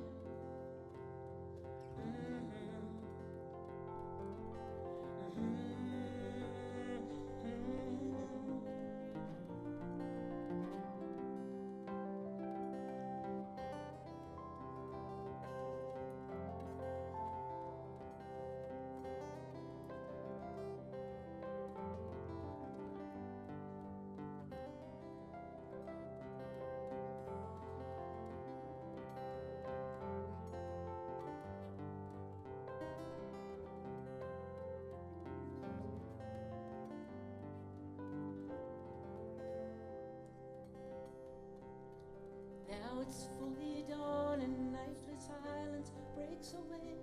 Now it's fully dawn and nightly silence breaks away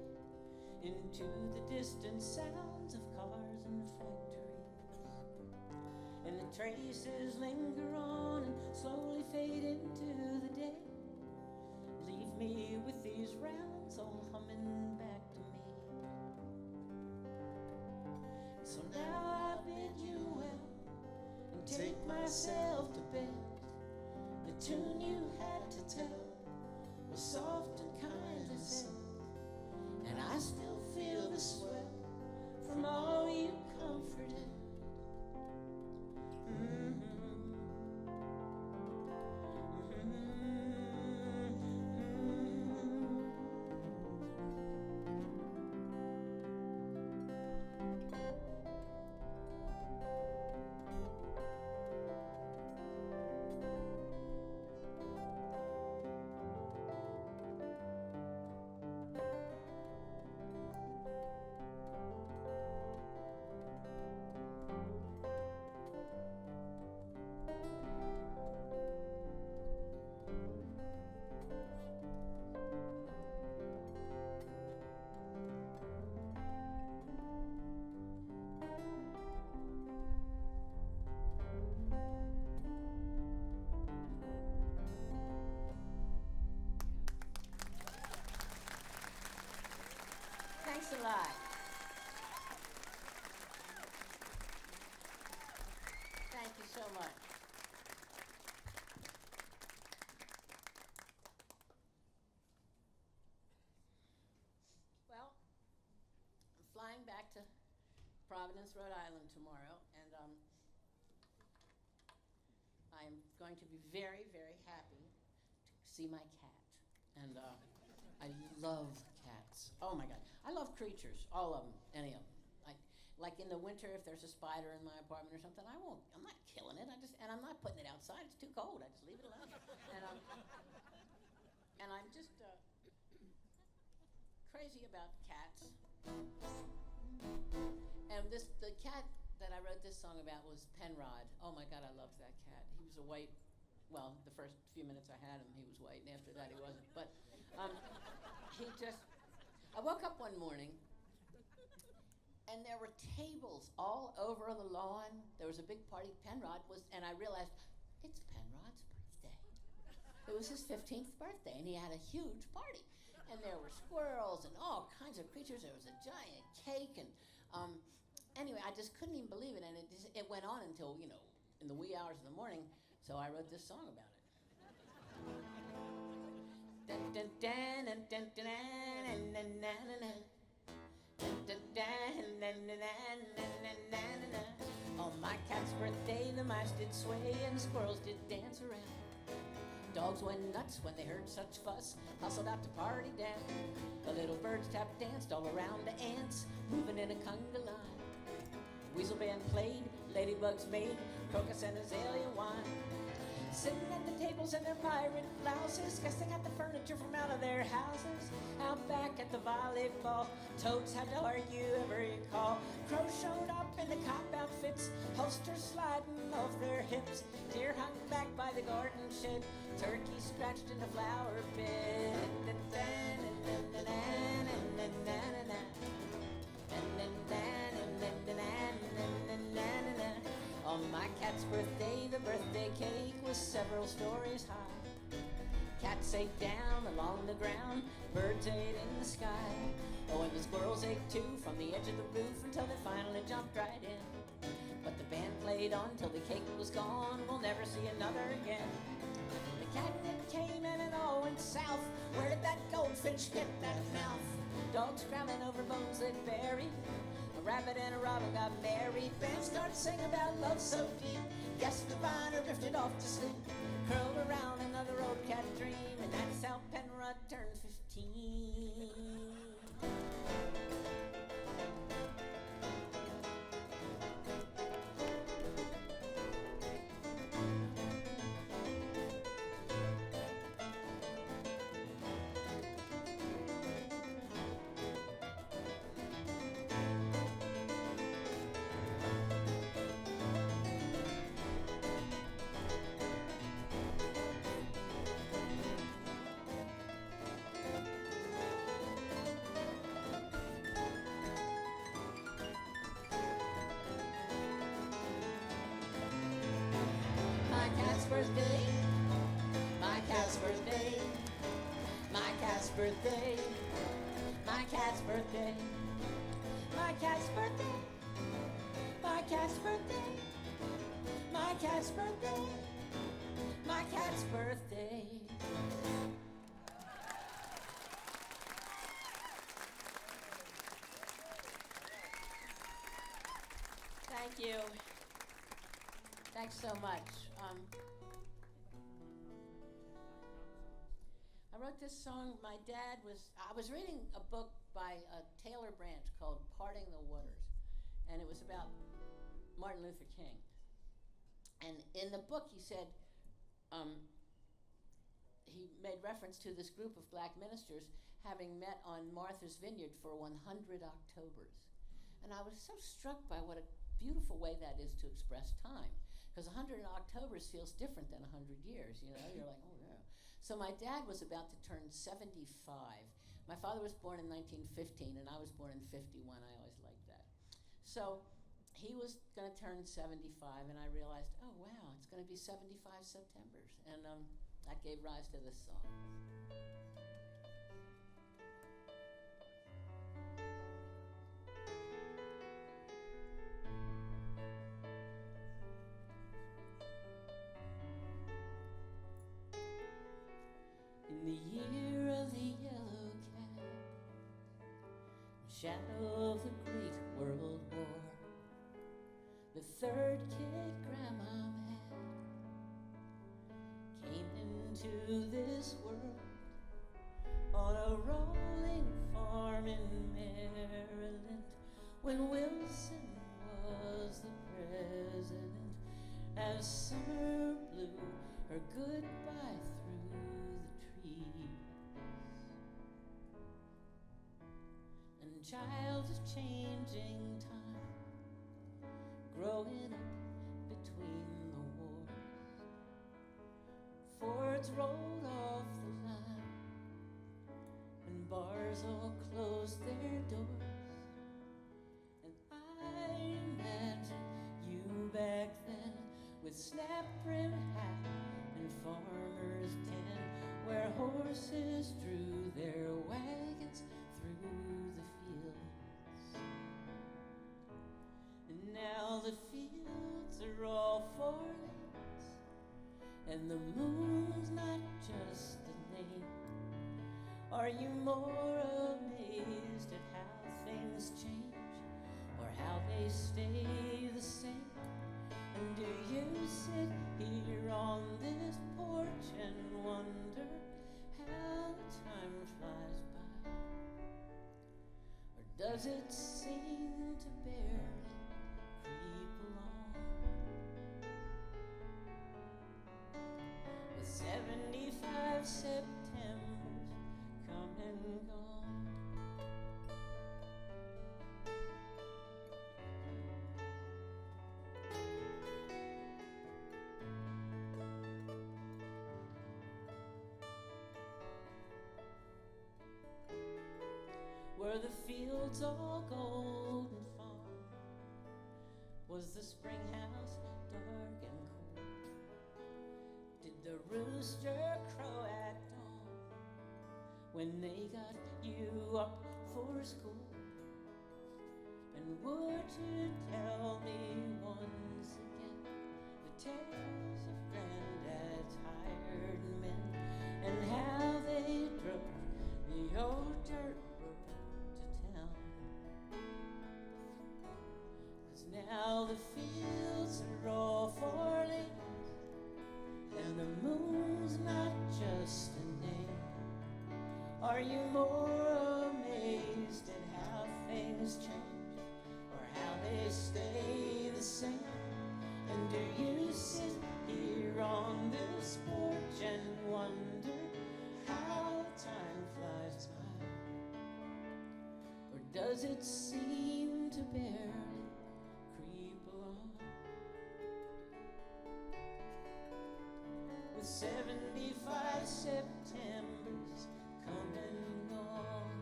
into the distant sounds of cars and factories. And the traces linger on and slowly fade into the day. Leave me with these rounds all humming back to me. So now I bid you well and take myself to bed. The tune you had to tell was soft and kindly said, and I still feel the sweat from all you comforted. Thanks a lot. Thank you so much. Well, I'm flying back to Providence, Rhode Island tomorrow, and I'm going to be very, very happy to see my cat. And I love cats. Oh my God. I love creatures, all of them, any of them. Like in the winter, if there's a spider in my apartment or something, I'm not killing it. And I'm not putting it outside. It's too cold. I just leave it alone. And I'm just crazy about cats. And the cat that I wrote this song about was Penrod. Oh my God, I loved that cat. He was a white, well, the first few minutes I had him, he was white, and after that he wasn't. But I woke up one morning, and there were tables all over the lawn. There was a big party. Penrod was, and I realized, it's Penrod's birthday. It was his 15th birthday, and he had a huge party. And there were squirrels and all kinds of creatures. There was a giant cake, and anyway, I just couldn't even believe it. And it went on until, you know, in the wee hours of the morning. So I wrote this song about it. On my cat's birthday, the mice did sway and squirrels did dance around. Dogs went nuts when they heard such fuss, hustled out to party down. The little birds tap danced all around the ants, moving in a conga line. Weasel band played, ladybugs made, crocus and azalea wine. Sitting at the tables in their pirate blouses, guess they got the furniture from out of their houses. Out back at the volleyball, toads had to argue every call. Crows showed up in the cop outfits, holsters sliding off their hips. Deer hung back by the garden shed, turkey scratched in the flower bed. On my cat's birthday, the birthday cake was several stories high. Cats ate down along the ground, birds ate in the sky. Oh, and the squirrels ate too from the edge of the roof until they finally jumped right in. But the band played on till the cake was gone, we'll never see another again. The catnip came in and all went south. Where did that goldfinch get that mouth? Dogs scrabbling over bones they'd buried. A rabbit and a robin got married. Band started singing about love so deep. Guess the viner drifted off to sleep. Curled around another old cat dream. And that's how Penrod turned 15. Birthday, my cat's birthday, my cat's birthday, my cat's birthday, my cat's birthday, my cat's birthday, my cat's birthday, my cat's birthday. Thank you. Thanks so much. I wrote this song. I was reading a book by Taylor Branch called Parting the Waters, and it was about Martin Luther King. And in the book he said, he made reference to this group of black ministers having met on Martha's Vineyard for 100 Octobers. And I was so struck by what a beautiful way that is to express time. Because 100 Octobers feels different than 100 years, you know? You're like, oh yeah. So my dad was about to turn 75. My father was born in 1915, and I was born in 51. I always liked that. So he was going to turn 75, and I realized, oh wow, it's going to be 75 Septembers. And that gave rise to this song. In the year of the yellow cab, shadow of the Great World War, the third kid Grandma had came into this world on a rolling farm in Maryland when Wilson was the president, as summer blew her goodbye through the trees. And child is changing time, growing up between the wars. Fords rolled off the line, and bars all closed their doors. And I imagine you back then with snap brim hat and farmer's tan where horses drew their wagons through the fields. And now the fields are all forest, and the moon's not just a name. Are you more amazed at how things change, or how they stay the same? And do you sit here on this porch and wonder how time flies by? Or does it seem to barely creep along? With 75 Septembers come and gone. Were the fields all golden fawn? Was the spring house dark and cold? Did the rooster crow at dawn when they got you up for school? And would you tell me once again the tales of granddad's hired men, and how they drove the old dirt road to town? 'Cause now the fields are all for lanes, and the moon's not just a name. Are you more amazed at how things change, or how they stay the same? And do you sit here on this porch and wonder how time flies by? Or does it seem to barely creep along? With 75 Septembers come and gone.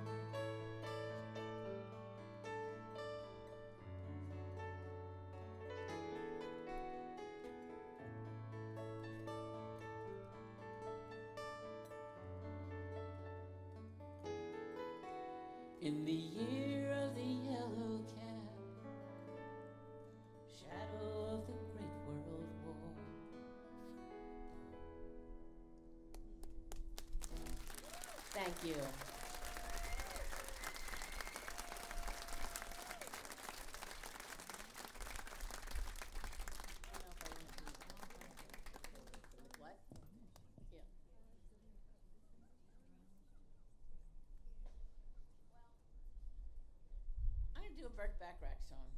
In the year of the yellow cab, shadow of the Great World War. Thank you. What? Yeah. I'm going to do a Burt Bacharach song.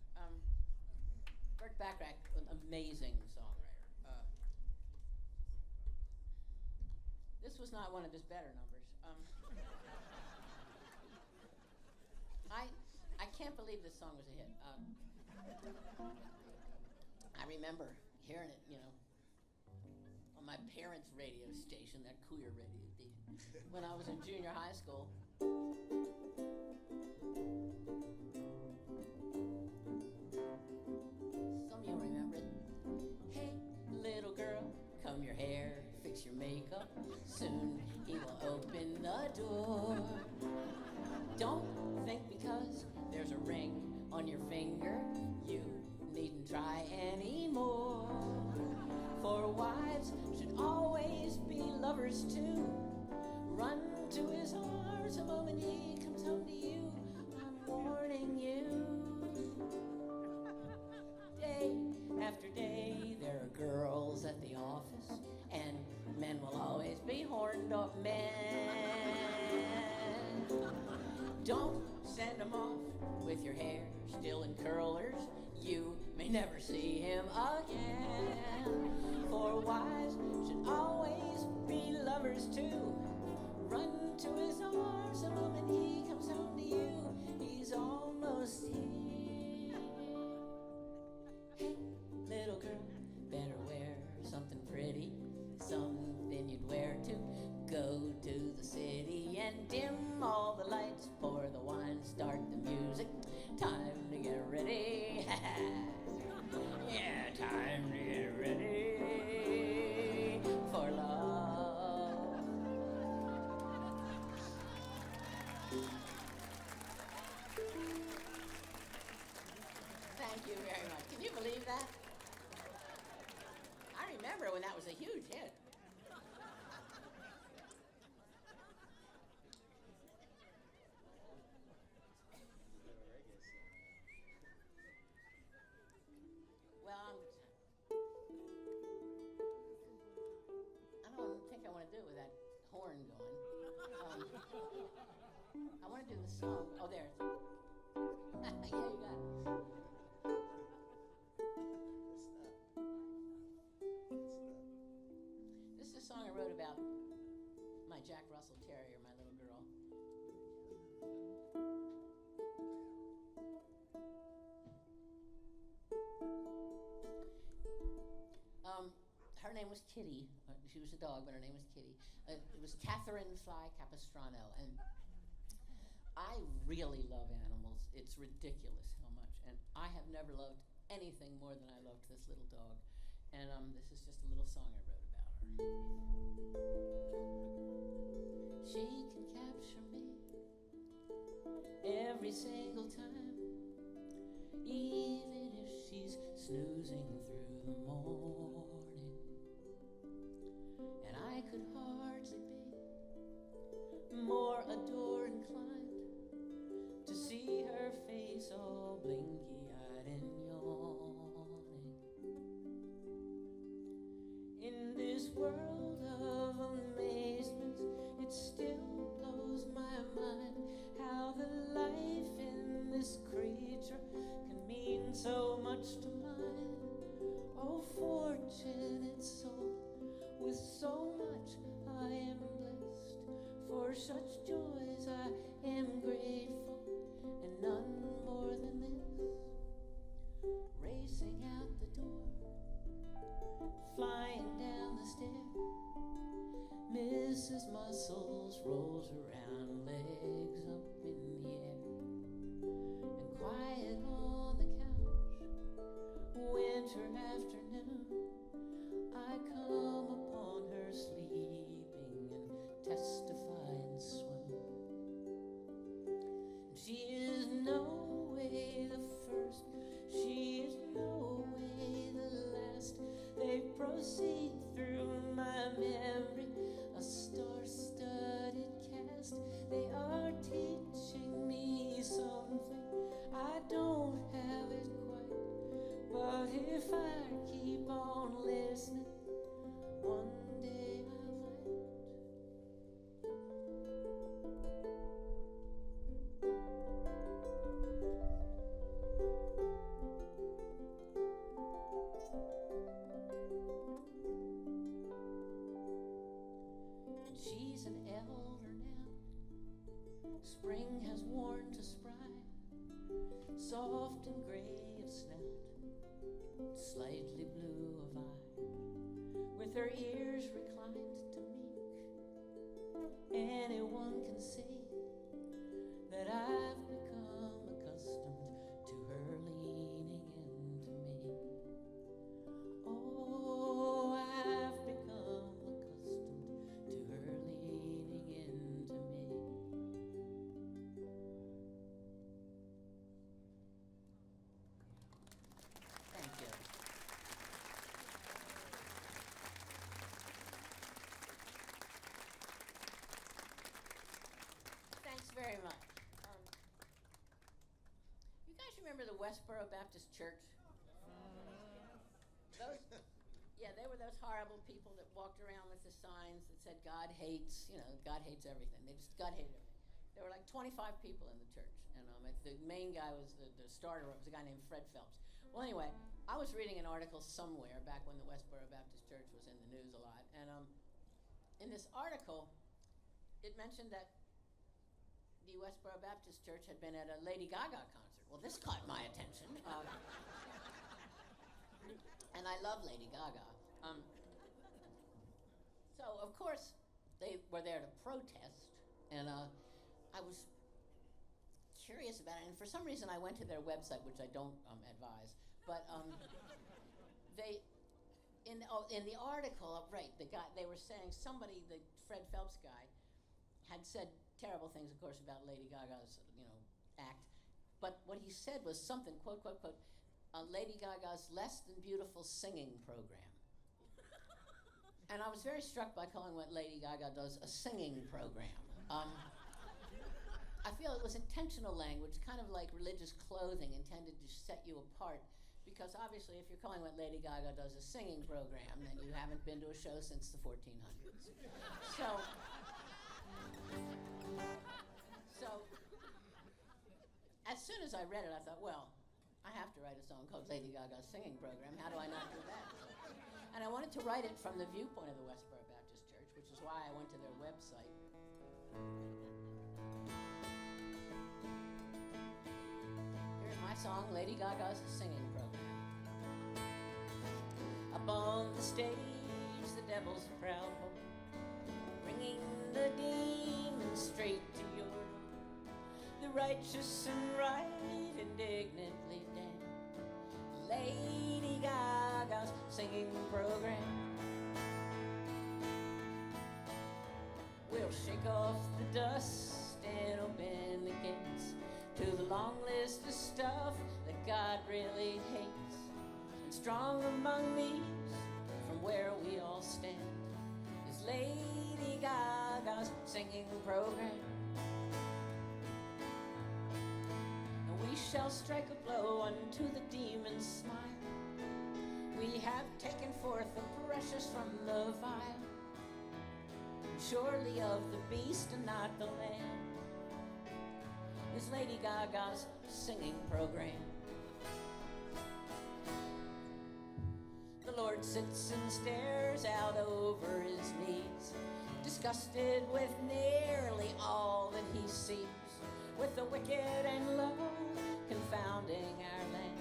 Burt Bacharach, an amazing songwriter. This was not one of his better numbers. I can't believe this song was a hit. I remember hearing it, on my parents' radio station, that Cougar radio, when I was in junior high school. Some of you remember it. Hey, little girl, comb your hair, fix your makeup. Soon he will open the door. Don't think because there's a ring on your finger, you needn't try anymore. For wives should always be lovers too. Run to his arms the moment he comes home to you. I'm warning you. Day after day, there are girls at the office, and men will always be horned up men. Don't send him off with your hair still in curlers. You may never see him again. For wives should always be lovers too. Run to his arms the moment he comes home to you. He's almost here. Hey, little girl, better wear something pretty, something you'd wear to go to the city, and dim all the lights, pour the wine, start the music. Time to get ready. Yeah, time to get ready for love. you very much. Can you believe that? I remember when that was a huge hit. Well, I don't think I want to do it with that horn going. I want to do the song. Oh, there. Yeah, you got it. This is a song I wrote about my Jack Russell Terrier, my little girl. Her name was Kitty. She was a dog, but her name was Kitty. It was Catherine Fly Capistrano, and I really love animals. It's ridiculous how much, and I have never loved anything more than I loved this little dog. And this is just a little song I wrote about her. She can capture me every single time, even if she's snoozing through the morning. And I could hardly be more adore inclined to see her face all blinky-eyed and yawning. In this world of amazements, it still blows my mind how the life in this creature can mean so much to mine. Oh, fortunate soul, with so much I am blessed. For such joys I am grateful, and none more than this. Racing out the door, flying down the stair, Mrs. Muscles rolls around, legs up in the air, and quiet on the couch, winter afternoon, I come upon her sleeping and testify and swoon. She is no way the first, she is no way the last. They proceed through my memory, a star-studded cast. They are teaching me something, I don't have it quite, but if I keep on listening, one day I might. She's an elder now, spring has worn to spry, soft and gray of snout, slightly blue of eye, with her ears reclined to meek. Anyone can see that I've become accustomed to her leaning into me. Oh, I've become accustomed to her leaning into me. Thank you. Thanks very much. You guys remember the Westboro Baptist Church? Those, yeah, they were those horrible people that walked around with the signs that said God hates, God hates everything. God hated everything. There were like 25 people in the church, and the main guy was the starter was a guy named Fred Phelps. Well, anyway, I was reading an article somewhere back when the Westboro Baptist Church was in the news a lot, and in this article, it mentioned that the Westboro Baptist Church had been at a Lady Gaga concert. Well, this caught my attention. And I love Lady Gaga. So, of course, they were there to protest, and I was curious about it, and for some reason I went to their website, which I don't advise, but they, in the article, right, they were saying the Fred Phelps guy, had said terrible things, of course, about Lady Gaga's, act, but what he said was something, quote, quote, quote, Lady Gaga's Less Than Beautiful singing program. And I was very struck by calling what Lady Gaga does a singing program. I feel it was intentional language, kind of like religious clothing intended to set you apart. Because obviously, if you're calling what Lady Gaga does a singing program, then you haven't been to a show since the 1400s. So, as soon as I read it, I thought, well, I have to write a song called Lady Gaga's Singing Program. How do I not do that? And I wanted to write it from the viewpoint of the Westboro Baptist Church, which is why I went to their website. Here's my song, Lady Gaga's Singing Program. Upon the stage, the devil's a proud boy, bringing the demons straight to your door. The righteous and right indignantly damned. Lady Gaga's singing program. We'll shake off the dust and open the gates to the long list of stuff that God really hates. And strong among these, from where we all stand, is Lady Gaga's singing program. And we shall strike a blow unto the demon's smile. We have taken forth the precious from the vial, surely of the beast and not the lamb, is Lady Gaga's singing program. The Lord sits and stares out over his knees, disgusted with nearly all that he sees, with the wicked and low confounding our land.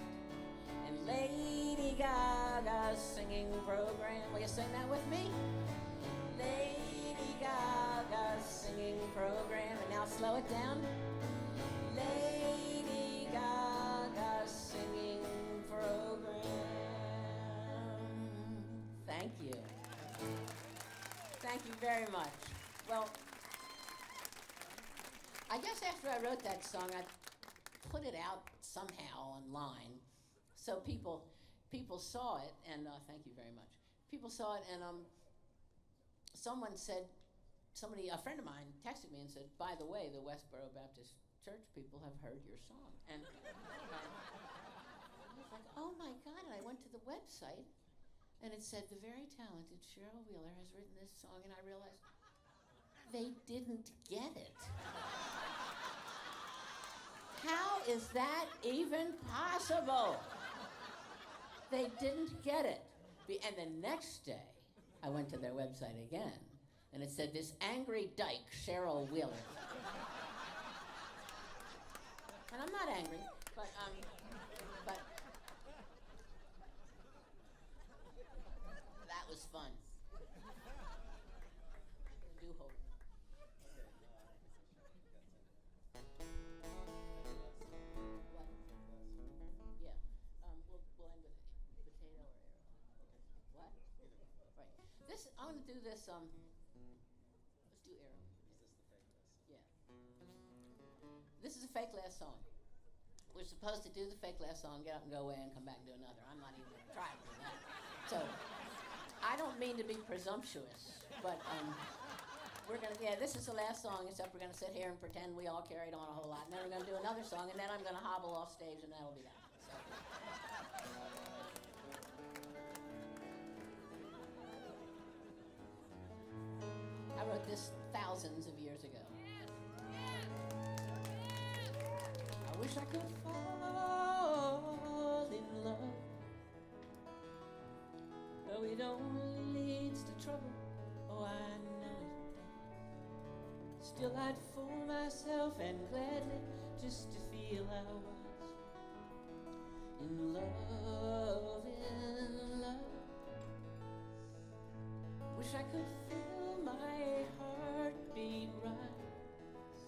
And Lady Gaga's singing program. Will you sing that with me? Lady Gaga's singing program. And now slow it down. Lady Gaga's singing program. Thank you. Thank you very much. Well, I guess after I wrote that song, I put it out somehow online, so people saw it, and thank you very much. People saw it, and someone said, a friend of mine texted me and said, by the way, the Westboro Baptist Church people have heard your song. And I was like, oh my God, and I went to the website, and it said, the very talented Cheryl Wheeler has written this song, and I realized they didn't get it. How is that even possible? They didn't get it. And the next day, I went to their website again, and it said, this angry dyke, Cheryl Wheeler. And I'm not angry, but that was fun. Do hope. What? Yeah. We'll end with potato or arrow. What? Right. I'm gonna do this. Let's do arrow. Yeah. This is a fake last song. We're supposed to do the fake last song, get up and go away, and come back and do another. I'm not even gonna try to do that. So, I don't mean to be presumptuous, but this is the last song, except we're gonna sit here and pretend we all carried on a whole lot, and then we're gonna do another song, and then I'm gonna hobble off stage, and that'll be that. So. I wrote this thousands of years ago. I wish I could fall in love, though it only leads to trouble. Oh, I know it does. Still, I'd fool myself and gladly just to feel I was in love, in love. Wish I could feel my heartbeat rise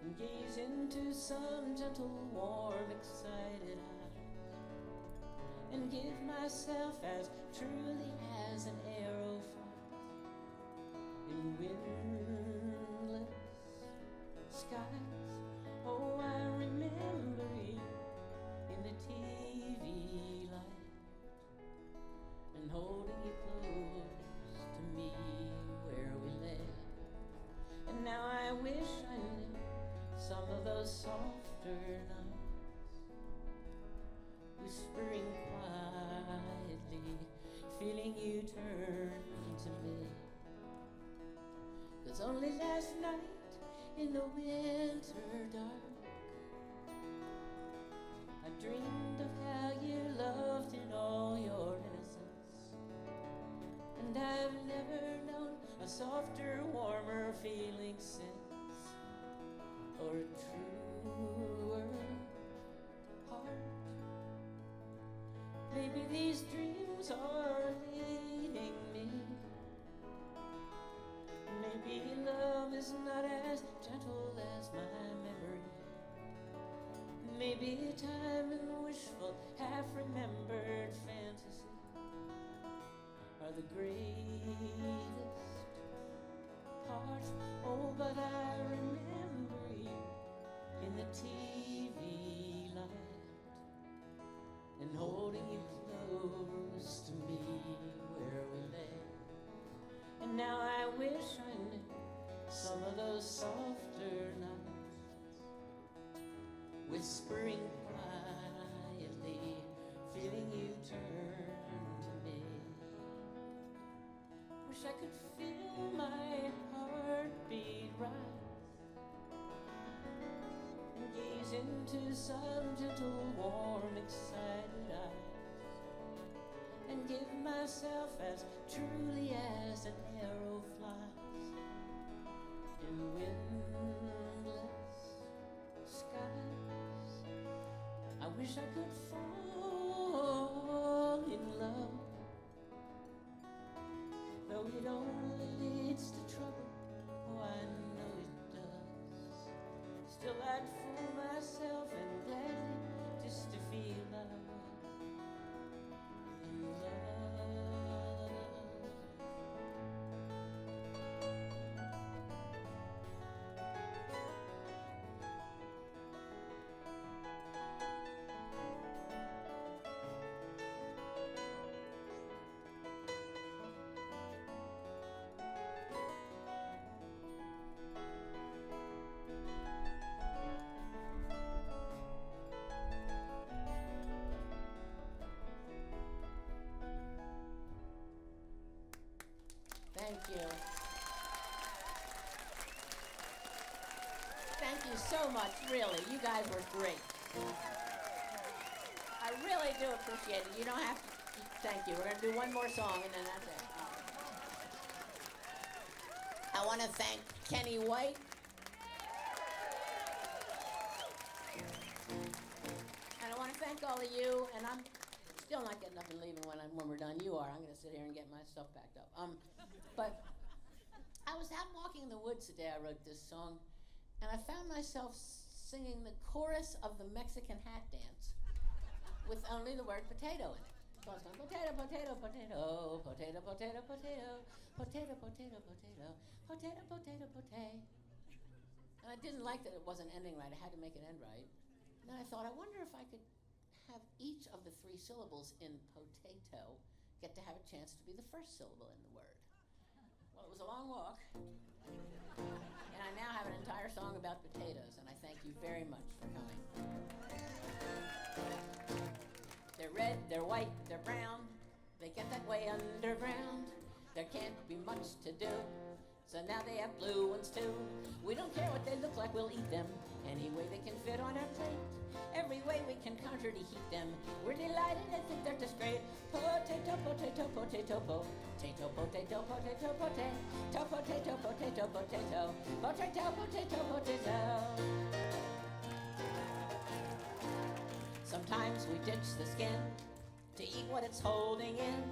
and gaze into some gentle, warm, excited eyes, and give myself as truly as an arrow flies in windless skies. Oh, I remember you in the tears whispering quietly, feeling you turn to me. 'Cause only last night in the winter dark, I dreamed of how you loved in all your innocence. And I've never known a softer, warmer feeling since, or a truer heart. Maybe these dreams are leading me. Maybe love is not as gentle as my memory. Maybe time and wishful, half-remembered fantasy are the greatest parts. Oh, but I remember you in the TV light, and holding you close to me where we lay. And now I wish I knew some of those softer nights, whispering quietly, feeling you turn to me. Wish I could feel my heartbeat rise and gaze into some gentle, warm, excited eyes, and give myself as truly as an arrow flies in windless skies. I wish I could fall in love, though it only leads to trouble. Oh, I know it does. Still I'd fool myself and gladly just to feel I was in love. Thank you. Thank you so much, really. You guys were great. I really do appreciate it. You don't have to, thank you. We're going to do one more song and then that's it. I want to thank Kenny White. And I want to thank all of you, and I'm still not getting up and leaving when we're done. You are. I'm going to sit here and get my stuff packed up. But I was out walking in the woods the day I wrote this song, and I found myself singing the chorus of the Mexican hat dance with only the word potato in it. So I was going, potato, potato, potato, potato, potato, potato, potato, potato, potato, potato, potato, potato. And I didn't like that it wasn't ending right. I had to make it end right. And then I thought, I wonder if I could have each of the three syllables in potato get to have a chance to be the first syllable in the word. Well, it was a long walk, and I now have an entire song about potatoes, and I thank you very much for coming. They're red, they're white, they're brown, they get that way underground. There can't be much to do, so now they have blue ones too. We don't care what they look like, we'll eat them any way they can fit on our plate. Every way we can conjure to heat them, we're delighted and think they're just great. Potato, potato, potato, potato, potato, potato, potato, potato, potato, potato, potato, potato, potato. Sometimes we ditch the skin to eat what it's holding in.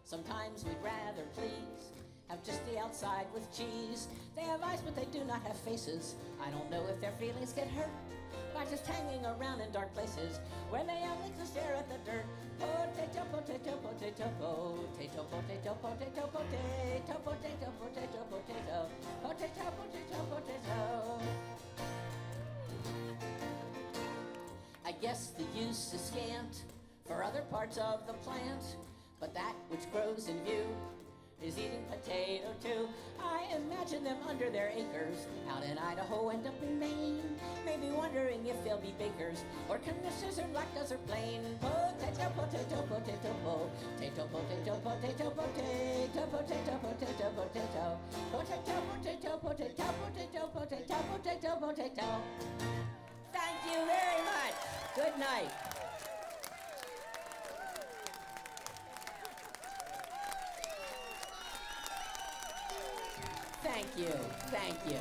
Sometimes we'd rather please have just the outside with cheese. They have eyes, but they do not have faces. I don't know if their feelings get hurt by just hanging around in dark places where they only can stare at the dirt. Potato, potato, potato, potato, potato, potato, potato, potato, potato, potato, potato, potato, potato. I guess the use is scant for other parts of the plant, but that which grows in view is eating potato too. I imagine them under their acres, out in Idaho and up in Maine, maybe wondering if they'll be bakers, or can the scissor like us or plain. Potato, potato, potato, potato, potato, potato, potato, potato, potato, potato, potato, potato, potato, potato, potato, potato, potato. Thank you very much. Good night. Thank you. Thank you.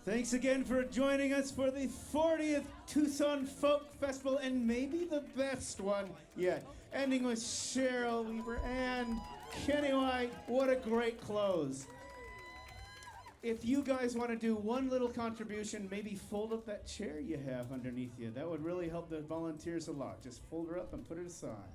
Thanks again for joining us for the 40th Tucson Folk Festival, and maybe the best one yet. Ending with Cheryl Wheeler and Kenny White. What a great close. If you guys want to do one little contribution, maybe fold up that chair you have underneath you. That would really help the volunteers a lot. Just fold her up and put it aside.